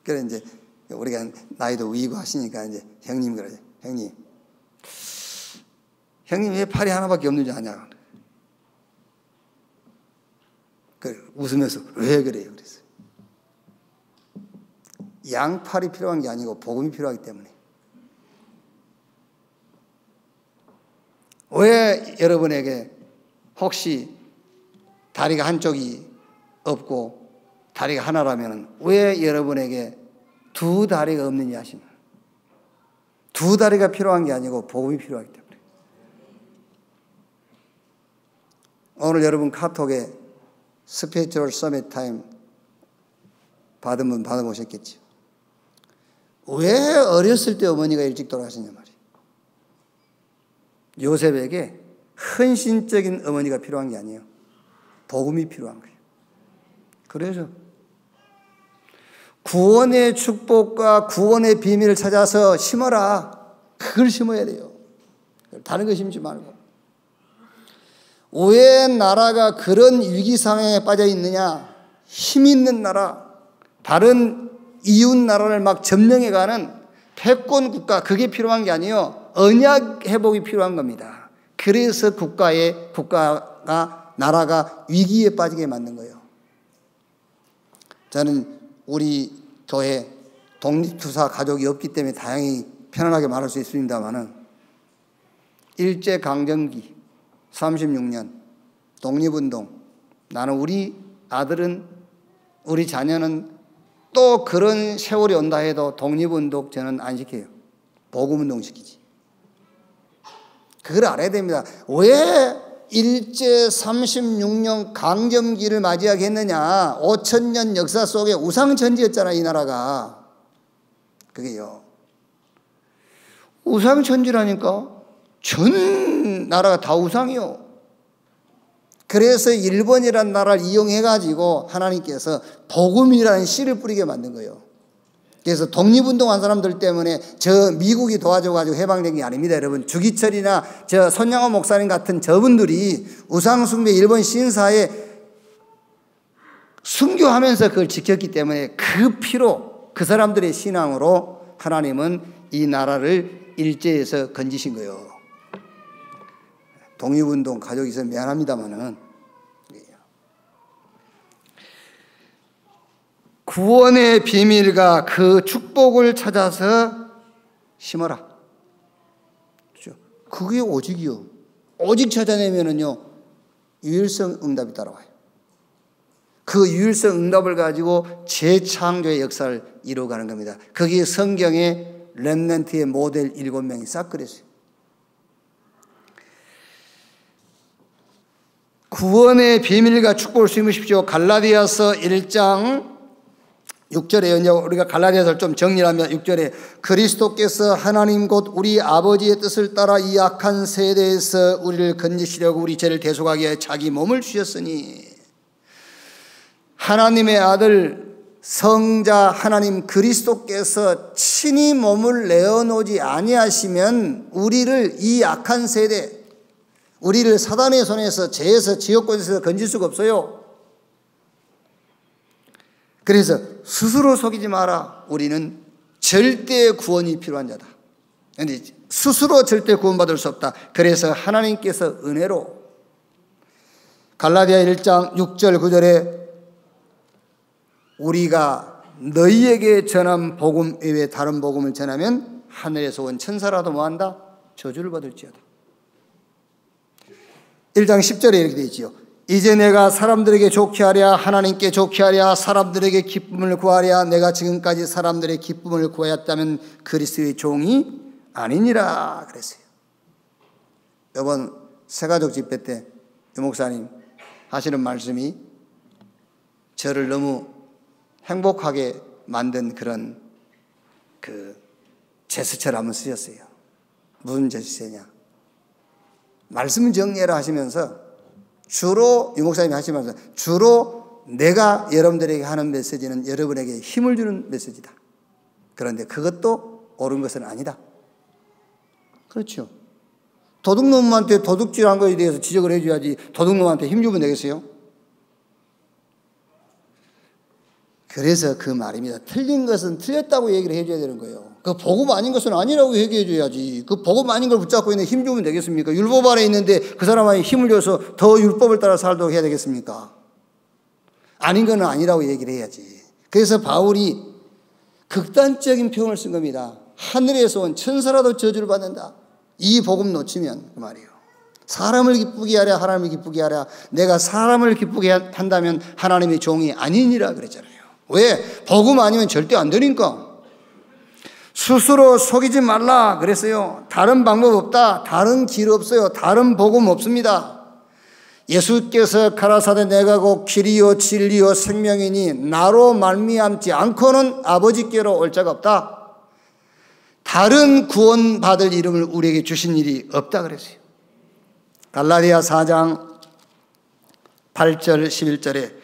그래 이제 우리가 나이도 위고 하시니까 이제 형님 그러죠. 형님 왜 팔이 하나밖에 없는 줄 아냐? 그래 웃으면서 왜 그래요? 그랬어요. 양팔이 필요한 게 아니고 복음이 필요하기 때문에. 왜 여러분에게 혹시 다리가 한쪽이 없고 다리가 하나라면 왜 여러분에게 2 다리가 없느냐 하시면 2 다리가 필요한 게 아니고 복음이 필요하기 때문에. 오늘 여러분 카톡에 스피리추얼 서밋 타임 받은 분 받아보셨겠죠. 왜 어렸을 때 어머니가 일찍 돌아가셨냐 말이에요. 요셉에게 헌신적인 어머니가 필요한 게 아니에요. 복음이 필요한 거예요. 그래서 구원의 축복과 구원의 비밀을 찾아서 심어라. 그걸 심어야 돼요. 다른 거 심지 말고. 왜 나라가 그런 위기 상황에 빠져 있느냐? 힘 있는 나라, 다른 이웃 나라를 막 점령해가는 패권 국가, 그게 필요한 게 아니에요. 언약 회복이 필요한 겁니다. 그래서 나라가 위기에 빠지게 만든 거예요. 저는 우리 교회 독립투사 가족이 없기 때문에 다행히 편안하게 말할 수 있습니다만은 일제강점기 36년 독립운동, 나는 우리 아들은 우리 자녀는 또 그런 세월이 온다 해도 독립운동 저는 안 시켜요. 복음운동 시키지. 그걸 알아야 됩니다. 왜 일제 36년 강점기를 맞이하게 했느냐? 5,000년 역사 속에 우상천지였잖아, 이 나라가. 그게요. 우상천지라니까 전 나라가 다 우상이요. 그래서 일본이라는 나라를 이용해가지고 하나님께서 복음이라는 씨를 뿌리게 만든 거예요. 그래서 독립운동한 사람들 때문에 저 미국이 도와줘가지고 해방된 게 아닙니다. 여러분, 주기철이나 저 손양호 목사님 같은 저분들이 우상숭배 일본 신사에 순교하면서 그걸 지켰기 때문에 그 피로, 그 사람들의 신앙으로 하나님은 이 나라를 일제에서 건지신 거예요. 독립운동 가족이 있어서 미안합니다만은 구원의 비밀과 그 축복을 찾아서 심어라. 그렇죠? 그게 오직이요. 오직 찾아내면은요 유일성 응답이 따라와요. 그 유일성 응답을 가지고 재창조의 역사를 이루어가는 겁니다. 거기에 성경의 렘넌트의 모델 7명이 싹 그랬어요. 구원의 비밀과 축복을 심으십시오. 갈라디아서 1장 6절에 우리가 갈라디아서를 좀 정리하면 6절에 그리스도께서 하나님 곧 우리 아버지의 뜻을 따라 이 악한 세대에서 우리를 건지시려고 우리 죄를 대속하기 위해 자기 몸을 주셨으니 하나님의 아들 성자 하나님 그리스도께서 친히 몸을 내어놓지 아니하시면 우리를 이 악한 세대, 우리를 사단의 손에서 죄에서 지옥권에서 건질 수가 없어요. 그래서 스스로 속이지 마라. 우리는 절대 구원이 필요한 자다. 그런데 스스로 절대 구원받을 수 없다. 그래서 하나님께서 은혜로 갈라디아 1장 6절 9절에 우리가 너희에게 전한 복음 외에 다른 복음을 전하면 하늘에서 온 천사라도 뭐한다? 저주를 받을지어다. 1장 10절에 이렇게 되어 있지요. 이제 내가 사람들에게 좋게 하랴 하나님께 좋게 하랴 사람들에게 기쁨을 구하랴 내가 지금까지 사람들의 기쁨을 구하였다면 그리스도의 종이 아니니라 그랬어요. 이번 새가족 집회 때 유 목사님 하시는 말씀이 저를 너무 행복하게 만든 그런 제스처를 한번 쓰셨어요. 무슨 제스처냐? 말씀 정리해라 하시면서 주로 유 목사님이 하시면서 주로 내가 여러분들에게 하는 메시지는 여러분에게 힘을 주는 메시지다. 그런데 그것도 옳은 것은 아니다. 그렇죠. 도둑놈한테 도둑질한 것에 대해서 지적을 해줘야지 도둑놈한테 힘주면 되겠어요? 그래서 그 말입니다. 틀린 것은 틀렸다고 얘기를 해줘야 되는 거예요. 그 복음 아닌 것은 아니라고 얘기해줘야지. 그 복음 아닌 걸 붙잡고 있는데 힘주면 되겠습니까? 율법 아래 있는데 그 사람한테 힘을 줘서 더 율법을 따라 살도록 해야 되겠습니까? 아닌 건 아니라고 얘기를 해야지. 그래서 바울이 극단적인 표현을 쓴 겁니다. 하늘에서 온 천사라도 저주를 받는다. 이 복음 놓치면 그 말이에요. 사람을 기쁘게 하랴 하나님을 기쁘게 하랴. 내가 사람을 기쁘게 한다면 하나님의 종이 아니니라 그랬잖아요. 왜? 복음 아니면 절대 안 되니까. 스스로 속이지 말라 그랬어요. 다른 방법 없다. 다른 길 없어요. 다른 복음 없습니다. 예수께서 가라사대 내가 곧 길이요 진리요 생명이니 나로 말미암지 않고는 아버지께로 올 자가 없다. 다른 구원받을 이름을 우리에게 주신 일이 없다 그랬어요. 갈라디아 4장 8절 11절에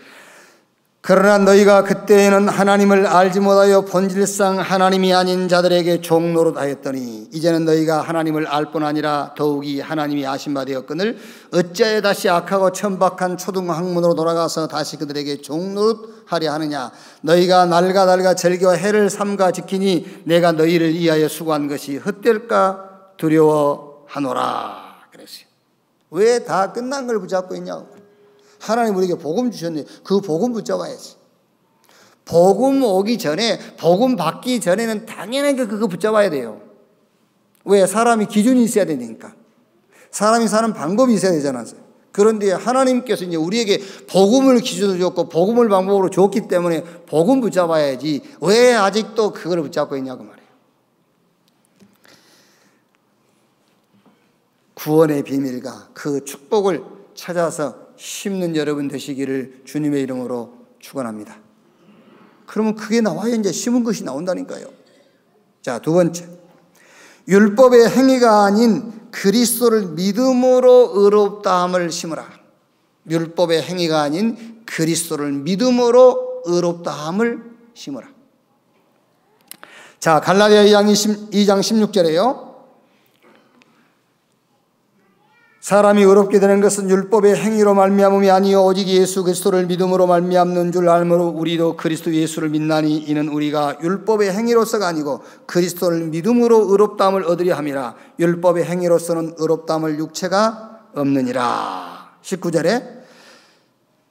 그러나 너희가 그때에는 하나님을 알지 못하여 본질상 하나님이 아닌 자들에게 종노릇하였더니 이제는 너희가 하나님을 알 뿐 아니라 더욱이 하나님이 아신 바 되었거늘 어찌하여 다시 악하고 천박한 초등학문으로 돌아가서 다시 그들에게 종노릇하려 하느냐. 너희가 날가 절기와 해를 삼가 지키니 내가 너희를 위하여 수고한 것이 헛될까 두려워하노라 그랬어요. 왜 다 끝난 걸 붙잡고 있냐고. 하나님 우리에게 복음 주셨네. 그 복음 붙잡아야지. 복음 오기 전에, 복음 받기 전에는 당연하게 그거 붙잡아야 돼요. 왜? 사람이 기준이 있어야 되니까. 사람이 사는 방법이 있어야 되잖아요. 그런데 하나님께서 이제 우리에게 복음을 기준으로 줬고 복음을 방법으로 줬기 때문에 복음 붙잡아야지. 왜 아직도 그걸 붙잡고 있냐고 말이에요. 구원의 비밀과 그 축복을 찾아서 심는 여러분 되시기를 주님의 이름으로 축원합니다. 그러면 그게 나와야 이제 심은 것이 나온다니까요. 자, 두 번째. 율법의 행위가 아닌 그리스도를 믿음으로 의롭다함을 심으라. 율법의 행위가 아닌 그리스도를 믿음으로 의롭다함을 심으라. 자, 갈라디아 2장 16절에요. 사람이 의롭게 되는 것은 율법의 행위로 말미암음이 아니요 오직 예수 그리스도를 믿음으로 말미암는 줄 알므로 우리도 그리스도 예수를 믿나니 이는 우리가 율법의 행위로서가 아니고 그리스도를 믿음으로 의롭다함을 얻으려 함이라. 율법의 행위로서는 의롭다함을 육체가 없느니라. 19절에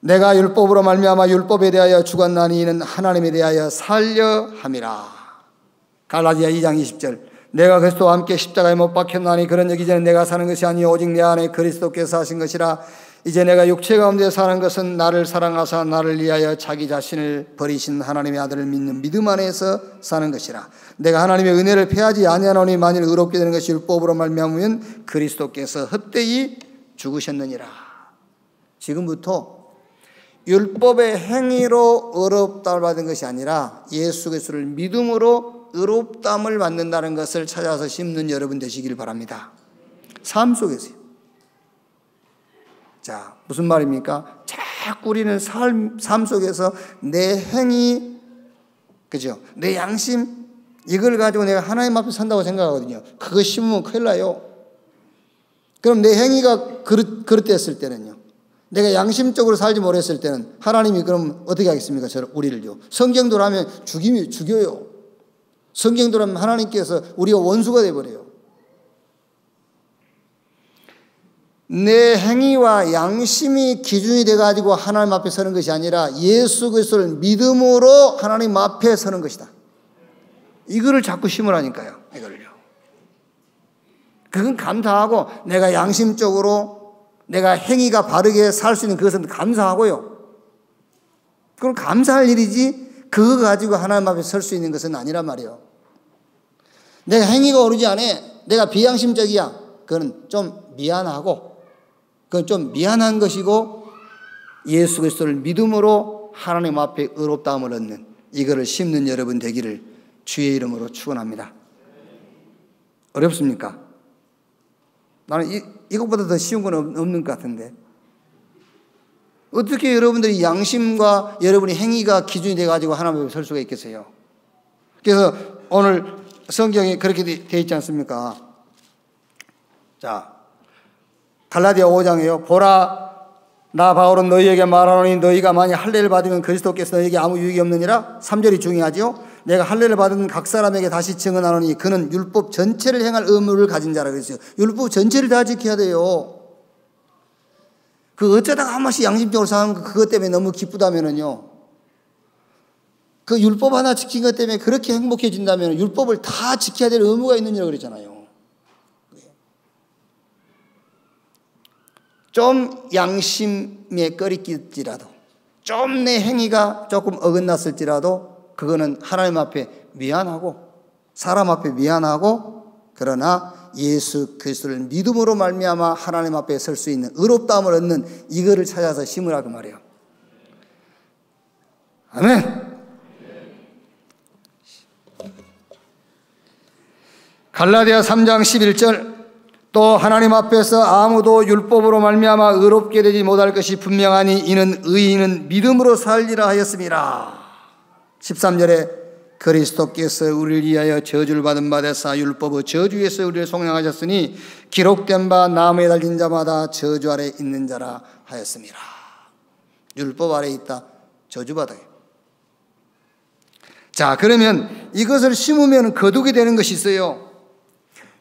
내가 율법으로 말미암아 율법에 대하여 죽었나니 이는 하나님에 대하여 살려 함이라. 갈라디아 2장 20절 내가 그리스도와 함께 십자가에 못 박혔나니 그런 적 이제는 내가 사는 것이 아니요 오직 내 안에 그리스도께서 하신 것이라. 이제 내가 육체 가운데 사는 것은 나를 사랑하사 나를 위하여 자기 자신을 버리신 하나님의 아들을 믿는 믿음 안에서 사는 것이라. 내가 하나님의 은혜를 패하지 아니하노니 만일 의롭게 되는 것이 율법으로 말미암으면 그리스도께서 헛되이 죽으셨느니라. 지금부터 율법의 행위로 의롭다를 받은 것이 아니라 예수 그리스도를 믿음으로 의롭다함을 받는다는 것을 찾아서 심는 여러분 되시길 바랍니다. 삶 속에서요. 자, 무슨 말입니까? 자꾸 우리는 삶 속에서 내 행위 그죠? 내 양심, 이걸 가지고 내가 하나님 앞에 산다고 생각하거든요. 그거 심으면 큰일 나요. 그럼 내 행위가 그릇됐을 때는요, 내가 양심적으로 살지 못했을 때는 하나님이 그럼 어떻게 하겠습니까? 우리를요. 성경대로라면 죽여요. 성경대로라면 하나님께서 우리가 원수가 되어버려요. 내 행위와 양심이 기준이 돼가지고 하나님 앞에 서는 것이 아니라 예수 그리스도를 믿음으로 하나님 앞에 서는 것이다. 이거를 자꾸 심으라니까요. 이걸요. 그건 감사하고, 내가 양심적으로 내가 행위가 바르게 살 수 있는 그것은 감사하고요. 그건 감사할 일이지 그거 가지고 하나님 앞에 설 수 있는 것은 아니란 말이에요. 내가 행위가 오르지 않아, 내가 비양심적이야, 그건 좀 미안하고, 그건 좀 미안한 것이고, 예수 그리스도를 믿음으로 하나님 앞에 의롭다함을 얻는 이거를 심는 여러분 되기를 주의 이름으로 축원합니다. 어렵습니까? 나는 이것보다 더 쉬운 건 없는 것 같은데, 어떻게 여러분들이 양심과 여러분의 행위가 기준이 돼가지고 하나님 앞에 설 수가 있겠어요? 그래서 오늘 성경에 그렇게 되어 있지 않습니까? 자, 갈라디아 5장이에요. 보라, 나 바울은 너희에게 말하노니 너희가 만약 할례를 받으면 그리스도께서 너희에게 아무 유익이 없느니라. 3절이 중요하죠. 내가 할례를 받은 각 사람에게 다시 증언하노니 그는 율법 전체를 행할 의무를 가진 자라 그랬어요. 율법 전체를 다 지켜야 돼요. 그 어쩌다가 한 번씩 양심적으로 사는 그것 때문에 너무 기쁘다면은요, 그 율법 하나 지킨 것 때문에 그렇게 행복해진다면 율법을 다 지켜야 될 의무가 있느냐고 그랬잖아요. 좀 양심에 꺼리낄지라도, 좀 내 행위가 조금 어긋났을지라도 그거는 하나님 앞에 미안하고, 사람 앞에 미안하고, 그러나 예수 그리스도를 믿음으로 말미암아 하나님 앞에 설 수 있는 의롭다함을 얻는 이거를 찾아서 심으라 그 말이에요. 아멘. 갈라디아 3장 11절, 또 하나님 앞에서 아무도 율법으로 말미암아 의롭게 되지 못할 것이 분명하니 이는 의인은 믿음으로 살리라 하였습니다. 13절에 그리스도께서 우리를 위하여 저주를 받은 바 되사 율법의 저주에서 우리를 속량하셨으니 기록된 바 나무에 달린 자마다 저주 아래 있는 자라 하였습니다. 율법 아래 있다, 저주받아요. 자, 그러면 이것을 심으면 거두게 되는 것이 있어요.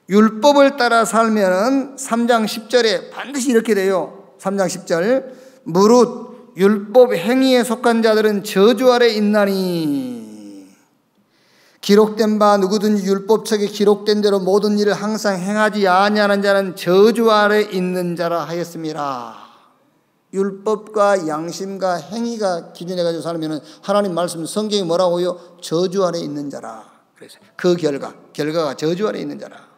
율법을 따라 살면은 3장 10절에 반드시 이렇게 돼요. 3장 10절, 무릇 율법 행위에 속한 자들은 저주 아래 있나니 기록된 바 누구든지 율법책에 기록된 대로 모든 일을 항상 행하지 아니하는 자는 저주 아래 있는 자라 하였습니다. 율법과 양심과 행위가 기준해가지고 살면은 하나님 말씀 성경이 뭐라고요? 저주 아래 있는 자라. 그래서 그 결과가 저주 아래 있는 자라.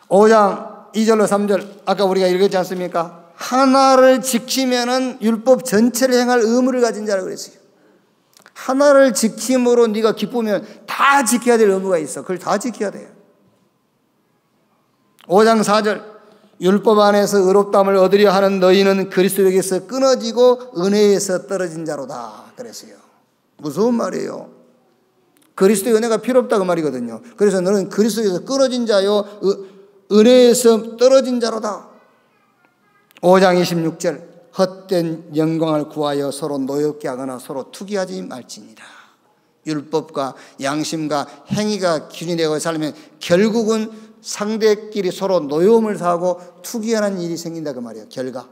5장 2절로 3절, 아까 우리가 읽었지 않습니까? 하나를 지키면은 율법 전체를 행할 의무를 가진 자라고 그랬어요. 하나를 지킴으로 네가 기쁘면 다 지켜야 될 의무가 있어. 그걸 다 지켜야 돼요. 5장 4절, 율법 안에서 의롭다함을 얻으려 하는 너희는 그리스도에게서 끊어지고 은혜에서 떨어진 자로다 그랬어요. 무서운 말이에요. 그리스도의 은혜가 필요 없다 그 말이거든요. 그래서 너는 그리스도에게서 끊어진 자요, 은혜에서 떨어진 자로다. 5장 26절, 헛된 영광을 구하여 서로 노엽게 하거나 서로 투기하지 말지니라. 율법과 양심과 행위가 기준이 되고 살면 결국은 상대끼리 서로 노여움을 사고 투기하는 일이 생긴다 그 말이에요. 결과.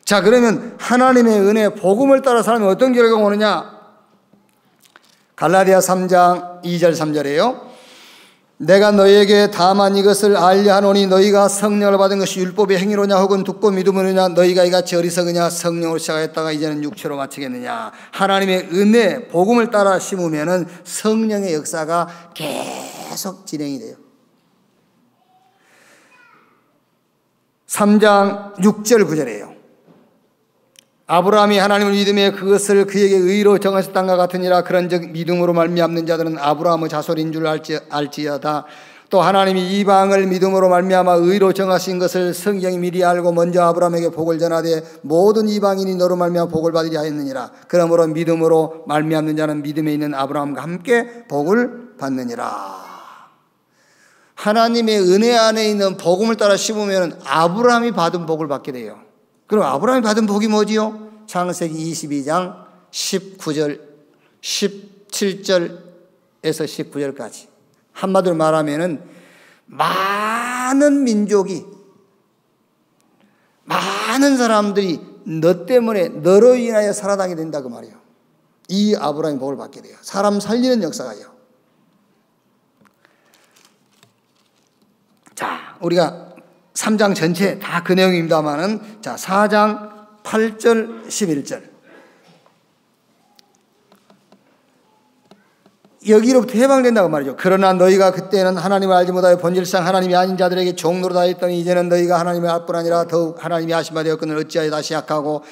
자, 그러면 하나님의 은혜, 복음을 따라 살면 어떤 결과가 오느냐? 갈라디아 3장 2절 3절이에요. 내가 너희에게 다만 이것을 알려 하노니 너희가 성령을 받은 것이 율법의 행위로냐 혹은 듣고 믿음으로냐 너희가 이같이 어리석으냐 성령으로 시작했다가 이제는 육체로 마치겠느냐. 하나님의 은혜, 복음을 따라 심으면은 성령의 역사가 계속 진행이 돼요. 3장 6절 9절이에요. 아브라함이 하나님을 믿음에 그것을 그에게 의로 정하셨단가 같으니라. 그런즉 믿음으로 말미암는 자들은 아브라함의 자손인 줄 알지어다. 또 하나님이 이방을 믿음으로 말미암아 의로 정하신 것을 성경이 미리 알고 먼저 아브라함에게 복을 전하되 모든 이방인이 너로 말미암아 복을 받으리라 했느니라. 그러므로 믿음으로 말미암는 자는 믿음에 있는 아브라함과 함께 복을 받느니라. 하나님의 은혜 안에 있는 복음을 따라 심으면 아브라함이 받은 복을 받게 돼요. 그럼 아브라함이 받은 복이 뭐지요? 창세기 22장 19절, 17절에서 19절까지. 한마디로 말하면은 많은 민족이, 많은 사람들이 너 때문에, 너로 인하여 살아나게 된다 그 말이에요. 이 아브라함이 복을 받게 돼요. 사람 살리는 역사가요. 자, 우리가 3장 전체 다 그 내용입니다만은, 자, 4장 8절, 11절. 여기로부터 해방된다고 말이죠. 그러나 너희가 그때는 하나님을 알지 못하여 본질상 하나님이 아닌 자들에게 종노릇 하였더니 이제는 너희가 하나님을 알 뿐 아니라 더욱 하나님이 하신 바 되었거늘 어찌하여 다시 약하고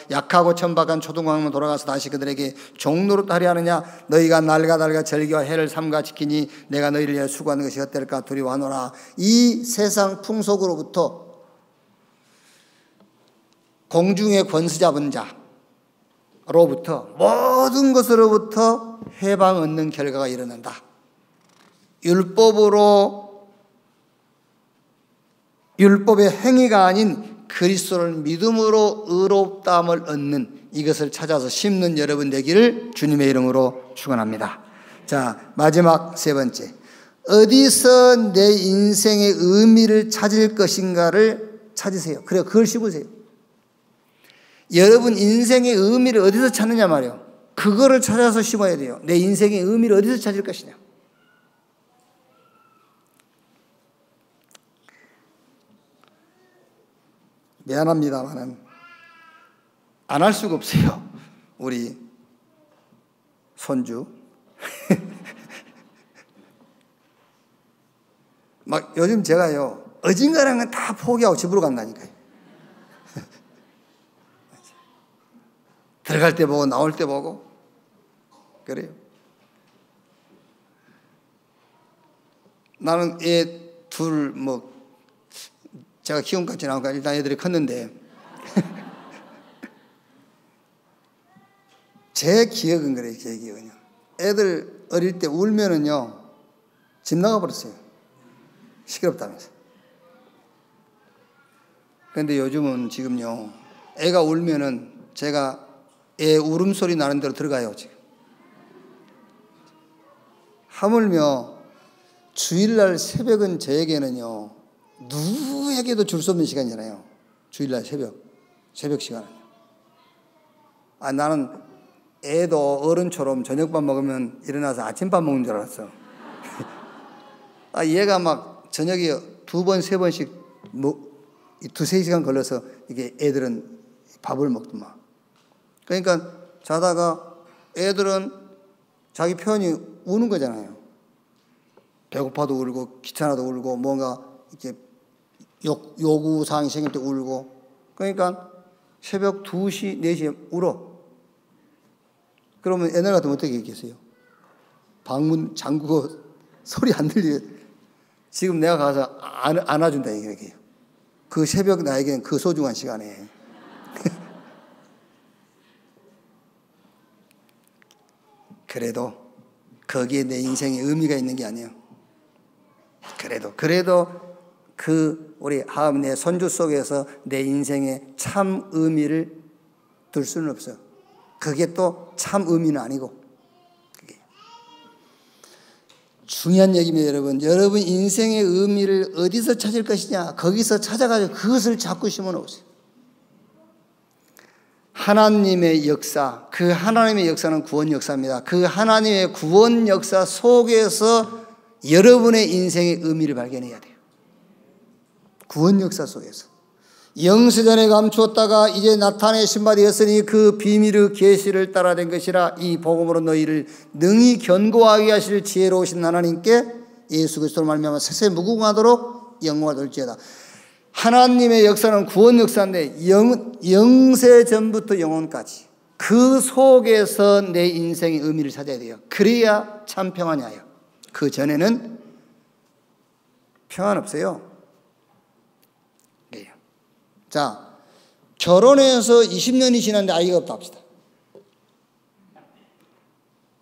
천박한 초등학문 돌아가서 다시 그들에게 종노릇 하려 하느냐. 너희가 날과 달과 절기와 해를 삼가 지키니 내가 너희를 위하여 수고하는 것이 어떨까 두려워하노라. 이 세상 풍속으로부터, 공중의 권세 잡은 자로부터, 모든 것으로부터 해방 얻는 결과가 일어난다. 율법의 행위가 아닌 그리스도를 믿음으로 의롭다함을 얻는 이것을 찾아서 심는 여러분 되기를 주님의 이름으로 축원합니다. 자, 마지막 세 번째. 어디서 내 인생의 의미를 찾을 것인가를 찾으세요. 그래요. 그걸 씹으세요. 여러분 인생의 의미를 어디서 찾느냐 말이에요. 그거를 찾아서 심어야 돼요. 내 인생의 의미를 어디서 찾을 것이냐. 미안합니다만은 안 할 수가 없어요. 우리 손주 막 요즘 제가요 어딘가라는 건 다 포기하고 집으로 간다니까요. 들어갈 때 보고 나올 때 보고 그래요. 나는 애 둘 제가 키운 것 같지는 않고 일단 애들이 컸는데 제 기억은 그래요. 제 기억은요. 애들 어릴 때 울면은요 집 나가버렸어요. 시끄럽다면서. 그런데 요즘은 지금요 애가 울면은 제가 애 울음소리 나는 대로 들어가요. 지금 하물며 주일날 새벽은 저에게는요 누구에게도 줄 수 없는 시간이잖아요. 주일날 새벽 시간은. 나는 애도 어른처럼 저녁밥 먹으면 일어나서 아침밥 먹는 줄 알았어. 얘가 막 저녁에 2번, 3번씩 두세 시간 걸려서 이게 애들은 밥을 먹더만. 그러니까 자다가 애들은 자기 편히 우는 거잖아요. 배고파도 울고 귀찮아도 울고 뭔가 이렇게 요구사항이 생길 때 울고. 그러니까 새벽 2시, 4시에 울어. 그러면 옛날 같으면 어떻게 했겠어요? 방문 잠그고 소리 안 들리게. 지금 내가 가서 안아준다 이렇게. 그 새벽 나에게는 그 소중한 시간에. 그래도 거기에 내 인생에 의미가 있는 게 아니에요. 그래도 우리 하음 내 손주 속에서 내 인생에 참 의미를 둘 수는 없어요. 그게 또 참 의미는 아니고. 그게 중요한 얘기입니다, 여러분. 여러분 인생의 의미를 어디서 찾을 것이냐? 거기서 찾아가지고 그것을 자꾸 심어놓으세요. 하나님의 역사, 그 하나님의 역사는 구원 역사입니다. 그 하나님의 구원 역사 속에서 여러분의 인생의 의미를 발견해야 돼요. 구원 역사 속에서. 영세전에 감추었다가 이제 나타내신 바 되었으니 그 비밀의 계시를 따라된 것이라. 이 복음으로 너희를 능히 견고하게 하실 지혜로우신 하나님께 예수 그리스도로 말미암아 세세 무궁하도록 영광을 돌지어다. 하나님의 역사는 구원 역사인데 영세전부터 영혼까지 그 속에서 내 인생의 의미를 찾아야 돼요. 그래야 참 평안이에요. 그 전에는 평안 없어요. 자, 결혼해서 20년이 지났는데 아이가 없다 합시다.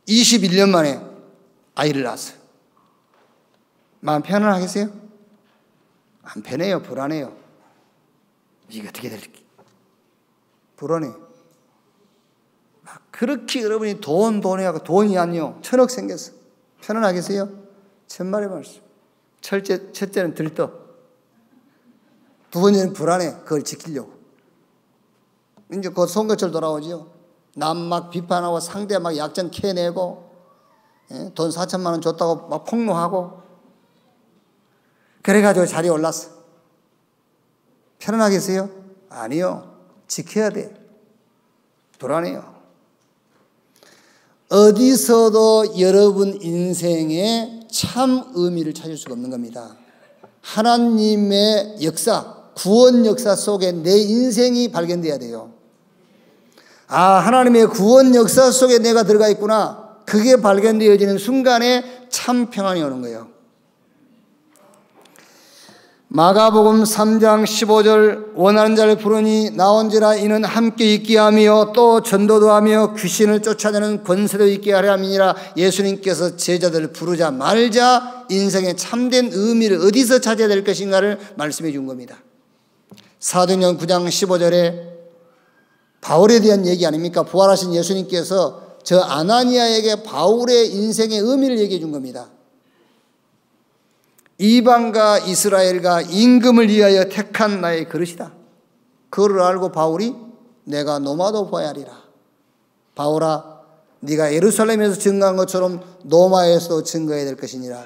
21년 만에 아이를 낳았어요. 마음 편안하겠어요? 안 편해요. 불안해요. 이게 어떻게 될지 불안해요. 그렇게 여러분이 돈 해갖고 돈이 아니요 1000억 생겼어. 편안하겠어요? 천만의 말씀. 첫째는 들떠. 두 번째는 불안해. 그걸 지키려고. 이제 곧 선거철 돌아오지요. 남 막 비판하고 상대 막 약점 캐내고, 돈 4천만 원 줬다고 막 폭로하고. 그래가지고 자리에 올랐어. 편안하겠어요? 아니요. 지켜야 돼. 불안해요. 어디서도 여러분 인생에 참 의미를 찾을 수가 없는 겁니다. 하나님의 역사, 구원 역사 속에 내 인생이 발견돼야 돼요. 아, 하나님의 구원 역사 속에 내가 들어가 있구나. 그게 발견되어지는 순간에 참 평안이 오는 거예요. 마가복음 3장 15절 원하는 자를 부르니 나온지라 이는 함께 있게 하며 또 전도도 하며 귀신을 쫓아내는 권세도 있게 하려 함이니라. 예수님께서 제자들을 부르자 말자 인생의 참된 의미를 어디서 찾아야 될 것인가를 말씀해 준 겁니다. 사도행전 9장 15절에 바울에 대한 얘기 아닙니까? 부활하신 예수님께서 저 아나니아에게 바울의 인생의 의미를 얘기해 준 겁니다. 이방과 이스라엘과 임금을 위하여 택한 나의 그릇이다. 그걸 알고 바울이 내가 노마도 보아야 하리라. 바울아, 네가 예루살렘에서 증거한 것처럼 노마에서도 증거해야 될 것이니라.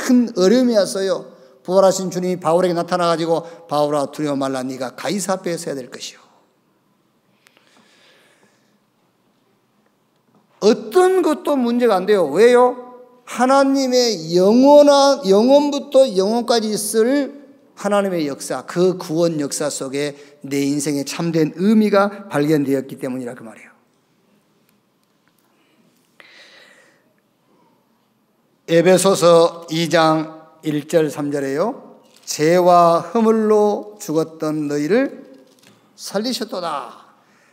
큰 어려움이 왔어요. 부활하신 주님이 바울에게 나타나가지고 바울아 두려워 말라. 네가 가이사 앞에 서야 될 것이요. 어떤 것도 문제가 안 돼요. 왜요? 하나님의 영원부터 영원까지 있을 하나님의 역사, 그 구원 역사 속에 내 인생의 참된 의미가 발견되었기 때문이라 그 말이에요. 에베소서 2장 1절 3절에요. 죄와 허물로 죽었던 너희를 살리셨도다.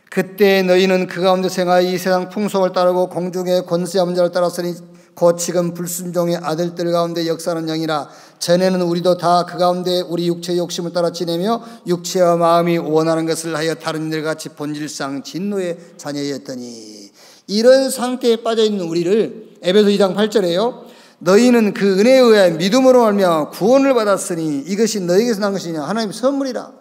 그때 너희는 그 가운데 생하여 이 세상 풍속을 따르고 공중의 권세 잡은 자를 따랐으니 곧 지금 불순종의 아들들 가운데 역사하는 영이라. 전에는 우리도 다 그 가운데 우리 육체의 욕심을 따라 지내며 육체와 마음이 원하는 것을 하여 다른 일같이 본질상 진노의 자녀였더니. 이런 상태에 빠져있는 우리를 에베소 2장 8절에요. 너희는 그 은혜에 의하여 믿음으로 말미암아 구원을 받았으니 이것이 너희에게서 난 것이냐 하나님의 선물이라.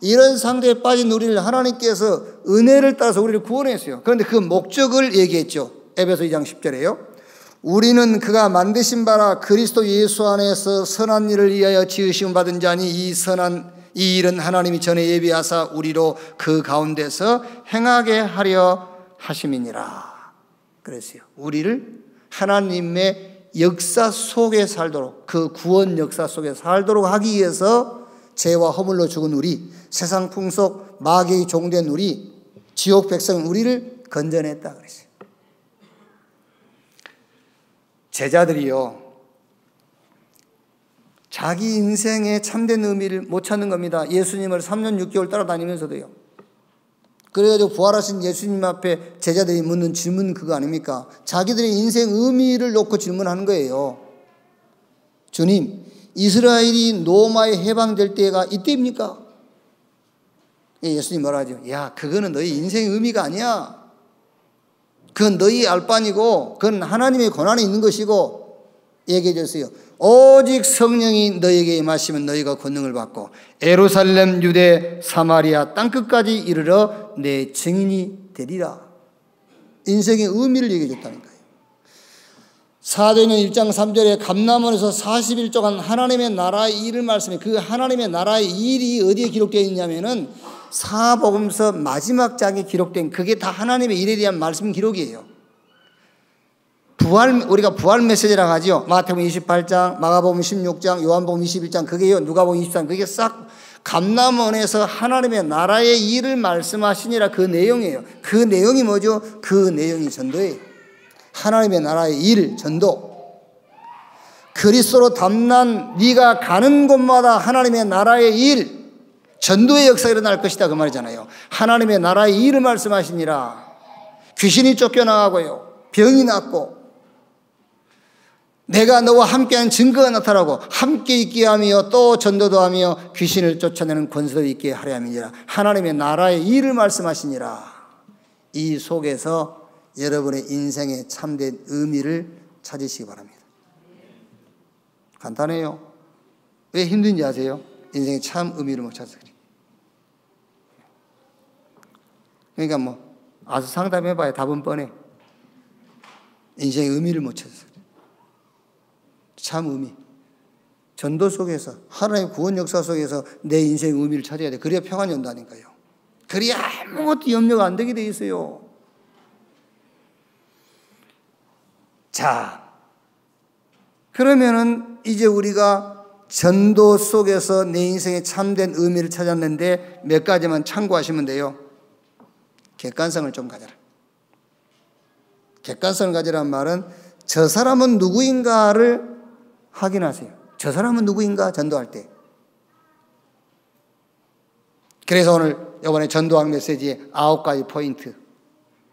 이런 상태에 빠진 우리를 하나님께서 은혜를 따라서 우리를 구원했어요. 그런데 그 목적을 얘기했죠. 에베소 2장 10절에요. 우리는 그가 만드신 바라 그리스도 예수 안에서 선한 일을 위하여 지으심 받은 자니 이 일은 하나님이 전에 예비하사 우리로 그 가운데서 행하게 하려 하심이니라. 그랬어요. 우리를 하나님의 역사 속에 살도록, 그 구원 역사 속에 살도록 하기 위해서 죄와 허물로 죽은 우리, 세상 풍속 마귀의 종된 우리, 지옥 백성 우리를 건져냈다 그랬어요. 제자들이요, 자기 인생의 참된 의미를 못 찾는 겁니다. 예수님을 3년 6개월 따라다니면서도요. 그래가지고 부활하신 예수님 앞에 제자들이 묻는 질문 그거 아닙니까? 자기들의 인생 의미를 놓고 질문하는 거예요. 주님, 이스라엘이 로마에 해방될 때가 이때입니까? 예수님 뭐라 하죠? 야, 그거는 너희 인생의 의미가 아니야. 그건 너희 알바니고 그건 하나님의 권한이 있는 것이고 얘기해 줬어요. 오직 성령이 너희에게 임하시면 너희가 권능을 받고 예루살렘, 유대, 사마리아 땅끝까지 이르러 내 증인이 되리라. 인생의 의미를 얘기해 줬다는 거예요. 사도행전 1장 3절에 감람원에서 40일동안 하나님의 나라의 일을 말씀해. 그 하나님의 나라의 일이 어디에 기록되어 있냐면은 사복음서 마지막 장에 기록된, 그게 다 하나님의 일에 대한 말씀 기록이에요. 우리가 부활 메시지라고 하죠. 마태복음 28장, 마가복음 16장, 요한복음 21장, 그게요, 누가복음 23장, 그게 싹 감람원에서 하나님의 나라의 일을 말씀하시니라. 그 내용이에요. 그 내용이 뭐죠? 그 내용이 전도예요. 하나님의 나라의 일, 전도. 그리스도로 담난 네가 가는 곳마다 하나님의 나라의 일, 전도의 역사가 일어날 것이다 그 말이잖아요. 하나님의 나라의 일을 말씀하시니라. 귀신이 쫓겨나가고요, 병이 낫고, 내가 너와 함께하는 증거가 나타나고 함께 있게 하며 또 전도도 하며 귀신을 쫓아내는 권세도 있게 하려 함이니라. 하나님의 나라의 일을 말씀하시니라. 이 속에서 여러분의 인생의 참된 의미를 찾으시기 바랍니다. 간단해요. 왜 힘든지 아세요? 인생의 참 의미를 못 찾아서 그래요. 그러니까 뭐 아주 상담해봐야 답은 뻔해. 인생의 의미를 못 찾아서 그래요. 참 의미. 전도 속에서, 하나님의 구원 역사 속에서 내 인생의 의미를 찾아야 돼. 그래야 평안이 온다니까요. 그래야 아무것도 염려가 안 되게 돼 있어요. 자, 그러면은 이제 우리가 전도 속에서 내 인생의 참된 의미를 찾았는데 몇 가지만 참고하시면 돼요. 객관성을 좀 가져라. 객관성을 가지라는 말은 저 사람은 누구인가를 확인하세요. 저 사람은 누구인가 전도할 때. 그래서 오늘 이번에 전도학 메시지에 9가지 포인트,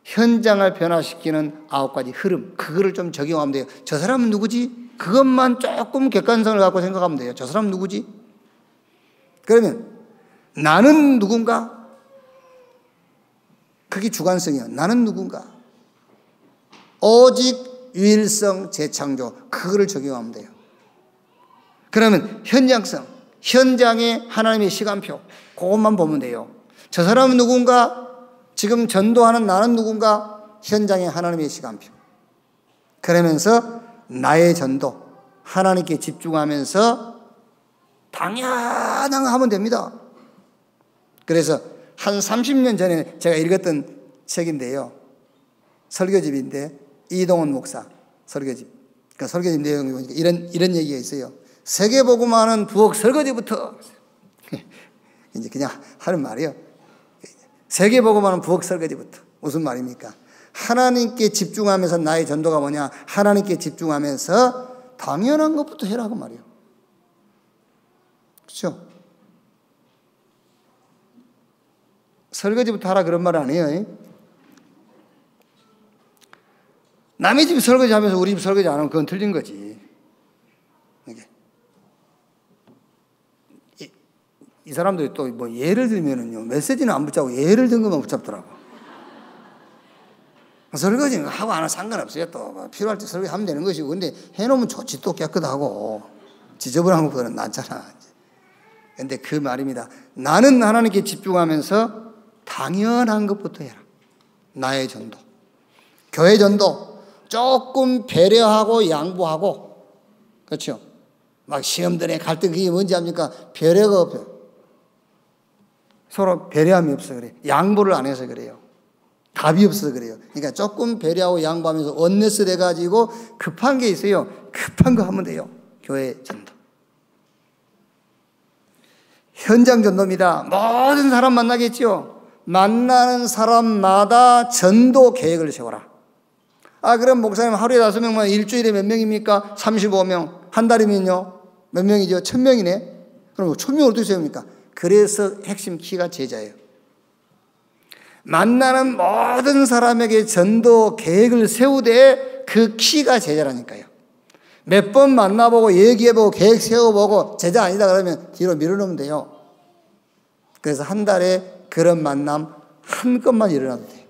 현장을 변화시키는 9가지 흐름, 그거를 좀 적용하면 돼요. 저 사람은 누구지? 그것만 조금 객관성을 갖고 생각하면 돼요. 저 사람은 누구지? 그러면 나는 누군가? 그게 주관성이에요. 나는 누군가? 오직 유일성 재창조, 그거를 적용하면 돼요. 그러면 현장성, 현장의 하나님의 시간표, 그것만 보면 돼요. 저 사람은 누군가? 지금 전도하는 나는 누군가? 현장의 하나님의 시간표. 그러면서 나의 전도, 하나님께 집중하면서 당연한 거 하면 됩니다. 그래서 한 30년 전에 제가 읽었던 책인데요. 설교집인데 이동원 목사 설교집. 그러니까 설교집 내용이 보니까 이런 얘기가 있어요. 세계복음화는 부엌 설거지부터. 이제 그냥 하는 말이에요. 세계복음화는 부엌 설거지부터. 무슨 말입니까? 하나님께 집중하면서 나의 전도가 뭐냐? 하나님께 집중하면서 당연한 것부터 해라고 말이에요. 그렇죠? 설거지부터 하라 그런 말 아니에요. 남의 집 설거지 하면서 우리 집 설거지 안 하면 그건 틀린 거지. 이 사람들이 또 뭐 예를 들면은요, 메시지는 안 붙잡고 예를 든 것만 붙잡더라고. 설거지는 하고 안 하고 상관없어요. 또 필요할 때 설거지 하면 되는 것이고, 근데 해놓으면 좋지, 또 깨끗하고 지저분한 것보다는 낫잖아. 근데 그 말입니다. 나는 하나님께 집중하면서 당연한 것부터 해라. 나의 전도, 교회 전도 조금 배려하고 양보하고, 그렇죠? 막 시험들에 갈등, 그게 뭔지 압니까? 배려가 없어요. 서로 배려함이 없어 그래요. 양보를 안 해서 그래요. 답이 없어서 그래요. 그러니까 조금 배려하고 양보하면서 원네스 돼가지고 급한 게 있어요. 급한 거 하면 돼요. 교회 전도. 현장 전도입니다. 모든 사람 만나겠죠. 만나는 사람마다 전도 계획을 세워라. 아, 그럼 목사님 하루에 5명만, 일주일에 몇 명입니까? 35명. 한 달이면요 몇 명이죠? 1000명이네. 그럼 1000명을 어떻게 세웁니까? 그래서 핵심 키가 제자예요. 만나는 모든 사람에게 전도 계획을 세우되 그 키가 제자라니까요. 몇 번 만나보고 얘기해보고 계획 세워보고 제자 아니다 그러면 뒤로 밀어놓으면 돼요. 그래서 한 달에 그런 만남 한 건만 일어나도 돼요.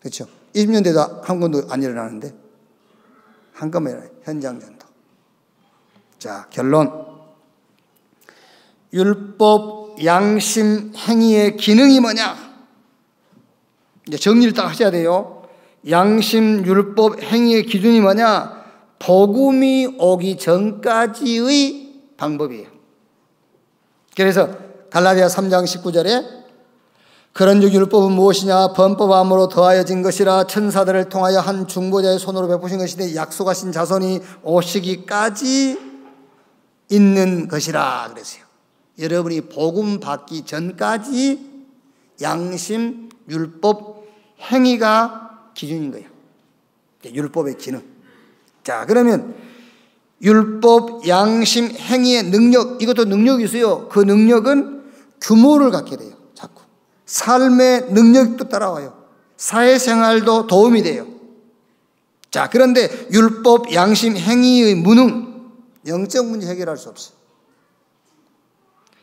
그렇죠? 20년 돼도 한 건도 안 일어나는데 한 건만 일어나요. 현장 전도. 자, 결론. 율법, 양심, 행위의 기능이 뭐냐? 이제 정리를 딱 하셔야 돼요. 양심, 율법, 행위의 기준이 뭐냐? 복음이 오기 전까지의 방법이에요. 그래서 갈라디아 3장 19절에 그런즉 율법은 무엇이냐? 범법함으로 더하여진 것이라 천사들을 통하여 한 중보자의 손으로 베푸신 것이니 약속하신 자손이 오시기까지 있는 것이라 그랬어요. 여러분이 복음 받기 전까지 양심, 율법, 행위가 기준인 거예요. 율법의 기능. 자, 그러면 율법, 양심, 행위의 능력, 이것도 능력이 있어요. 그 능력은 규모를 갖게 돼요. 자꾸 삶의 능력도 따라와요. 사회생활도 도움이 돼요. 자, 그런데 율법, 양심, 행위의 무능, 영적 문제 해결할 수 없어.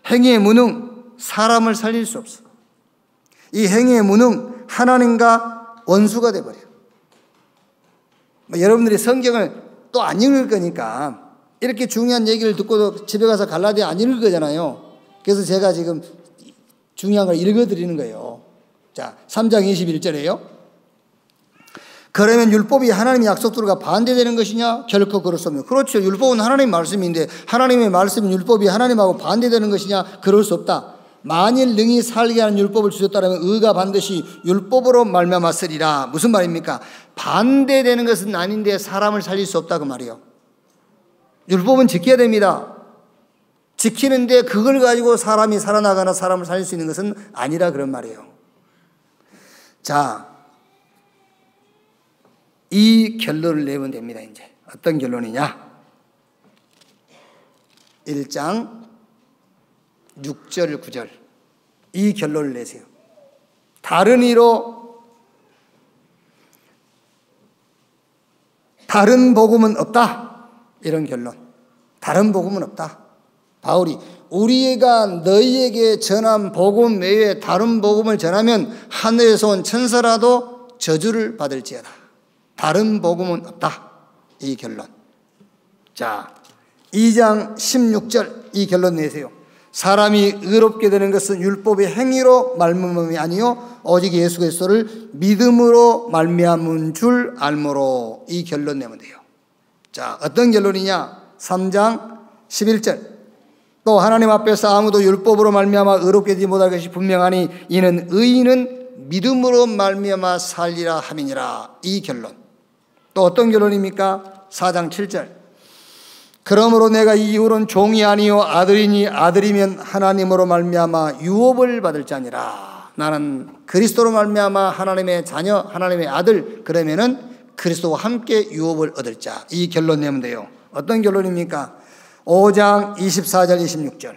행위의 무능, 사람을 살릴 수 없어. 이 행위의 무능, 하나님과 원수가 돼버려요. 여러분들이 성경을 또 안 읽을 거니까 이렇게 중요한 얘기를 듣고도 집에 가서 갈라디아 안 읽을 거잖아요. 그래서 제가 지금 중요한 걸 읽어드리는 거예요. 자, 3장 21절에요. 그러면 율법이 하나님의 약속들과 반대되는 것이냐? 결코 그럴 수 없는. 그렇죠. 율법은 하나님의 말씀인데 하나님의 말씀 율법이 하나님하고 반대되는 것이냐? 그럴 수 없다. 만일 능히 살게 하는 율법을 주셨다면 의가 반드시 율법으로 말미암아 쓰리라. 무슨 말입니까? 반대되는 것은 아닌데 사람을 살릴 수 없다 그 말이에요. 율법은 지켜야 됩니다. 지키는데 그걸 가지고 사람이 살아나거나 사람을 살릴 수 있는 것은 아니라 그런 말이에요. 자, 이 결론을 내면 됩니다. 이제 어떤 결론이냐? 1장 6절 9절 이 결론을 내세요. 다른 이로 다른 복음은 없다. 이런 결론. 다른 복음은 없다. 바울이 우리가 너희에게 전한 복음 외에 다른 복음을 전하면 하늘에서 온 천사라도 저주를 받을지어다. 다른 복음은 없다. 이 결론. 자, 2장 16절 이 결론 내세요. 사람이 의롭게 되는 것은 율법의 행위로 말미암음이 아니요 오직 예수 그리스도를 믿음으로 말미암은 줄 알므로. 이 결론 내면 돼요. 자, 어떤 결론이냐? 3장 11절 또 하나님 앞에서 아무도 율법으로 말미암아 의롭게 되지 못할 것이 분명하니 이는 의인은 믿음으로 말미암아 살리라 함이니라. 이 결론. 또 어떤 결론입니까? 4장 7절 그러므로 내가 이 이후로는 종이 아니요 아들이니 아들이면 하나님으로 말미암아 유업을 받을 자니라. 나는 그리스도로 말미암아 하나님의 자녀, 하나님의 아들, 그러면은 그리스도와 함께 유업을 얻을 자. 이 결론 내면 돼요. 어떤 결론입니까? 5장 24절 26절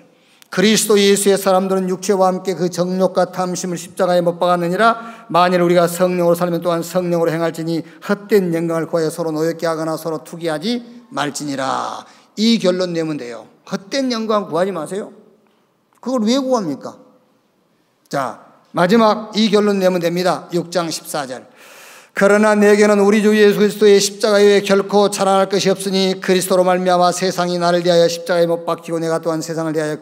그리스도 예수의 사람들은 육체와 함께 그 정욕과 탐심을 십자가에 못 박았느니라. 만일 우리가 성령으로 살면 또한 성령으로 행할지니 헛된 영광을 구하여 서로 노엽게 하거나 서로 투기하지 말지니라. 이 결론 내면 돼요. 헛된 영광 구하지 마세요. 그걸 왜 구합니까? 자, 마지막 이 결론 내면 됩니다. 6장 14절 그러나 내게는 우리 주 예수 그리스도의 십자가 외에 결코 자랑할 것이 없으니 그리스도로 말미암아 세상이 나를 대하여 십자가에 못 박히고 내가 또한 세상을 대하여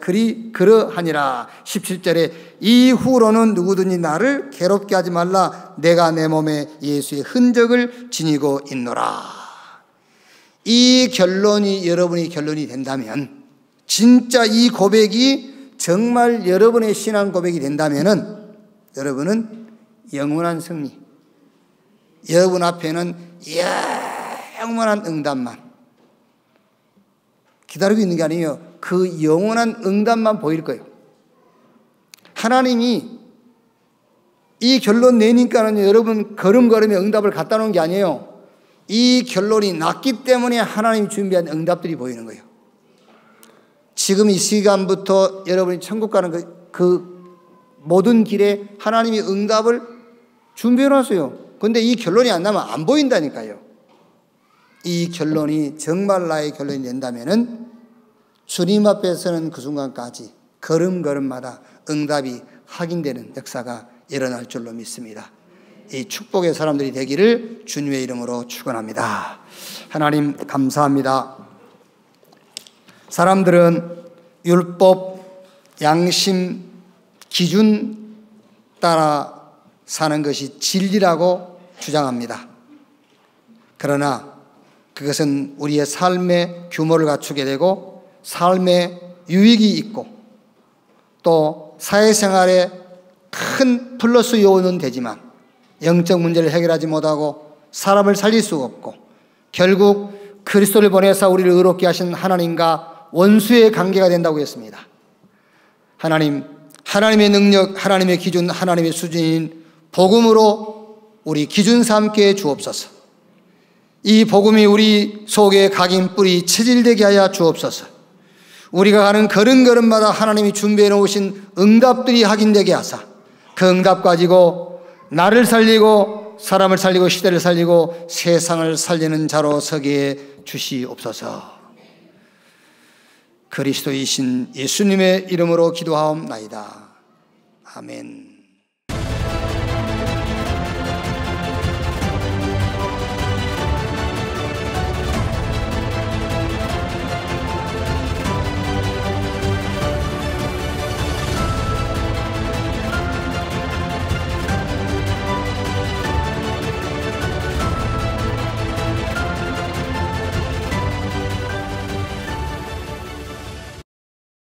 그러하니라. 17절에 이후로는 누구든지 나를 괴롭게 하지 말라. 내가 내 몸에 예수의 흔적을 지니고 있노라. 이 결론이 여러분의 결론이 된다면, 진짜 이 고백이 정말 여러분의 신앙 고백이 된다면은 여러분은 영원한 승리, 여러분 앞에는 영원한 응답만 기다리고 있는 게 아니에요. 그 영원한 응답만 보일 거예요. 하나님이 이 결론 내니까는 여러분 걸음걸음에 응답을 갖다 놓은 게 아니에요. 이 결론이 났기 때문에 하나님이 준비한 응답들이 보이는 거예요. 지금 이 시간부터 여러분이 천국 가는 그 모든 길에 하나님이 응답을 준비해 놨어요. 그런데 이 결론이 안 나면 안 보인다니까요. 이 결론이 정말 나의 결론이 된다면은 주님 앞에 서는 그 순간까지 걸음걸음마다 응답이 확인되는 역사가 일어날 줄로 믿습니다. 이 축복의 사람들이 되기를 주님의 이름으로 축원합니다. 하나님 감사합니다. 사람들은 율법, 양심, 기준 따라 사는 것이 진리라고 주장합니다. 그러나 그것은 우리의 삶의 규모를 갖추게 되고 삶의 유익이 있고 또 사회생활에 큰 플러스 요인은 되지만 영적 문제를 해결하지 못하고 사람을 살릴 수가 없고 결국 그리스도를 보내사 우리를 의롭게 하신 하나님과 원수의 관계가 된다고 했습니다. 하나님의 능력, 하나님의 기준, 하나님의 수준인 복음으로 우리 기준 삼게 주옵소서. 이 복음이 우리 속에 각인 뿌리 체질되게 하여 주옵소서. 우리가 가는 걸음걸음마다 하나님이 준비해 놓으신 응답들이 확인되게 하사 그 응답 가지고 나를 살리고 사람을 살리고 시대를 살리고 세상을 살리는 자로 서게 주시옵소서. 그리스도이신 예수님의 이름으로 기도하옵나이다. 아멘.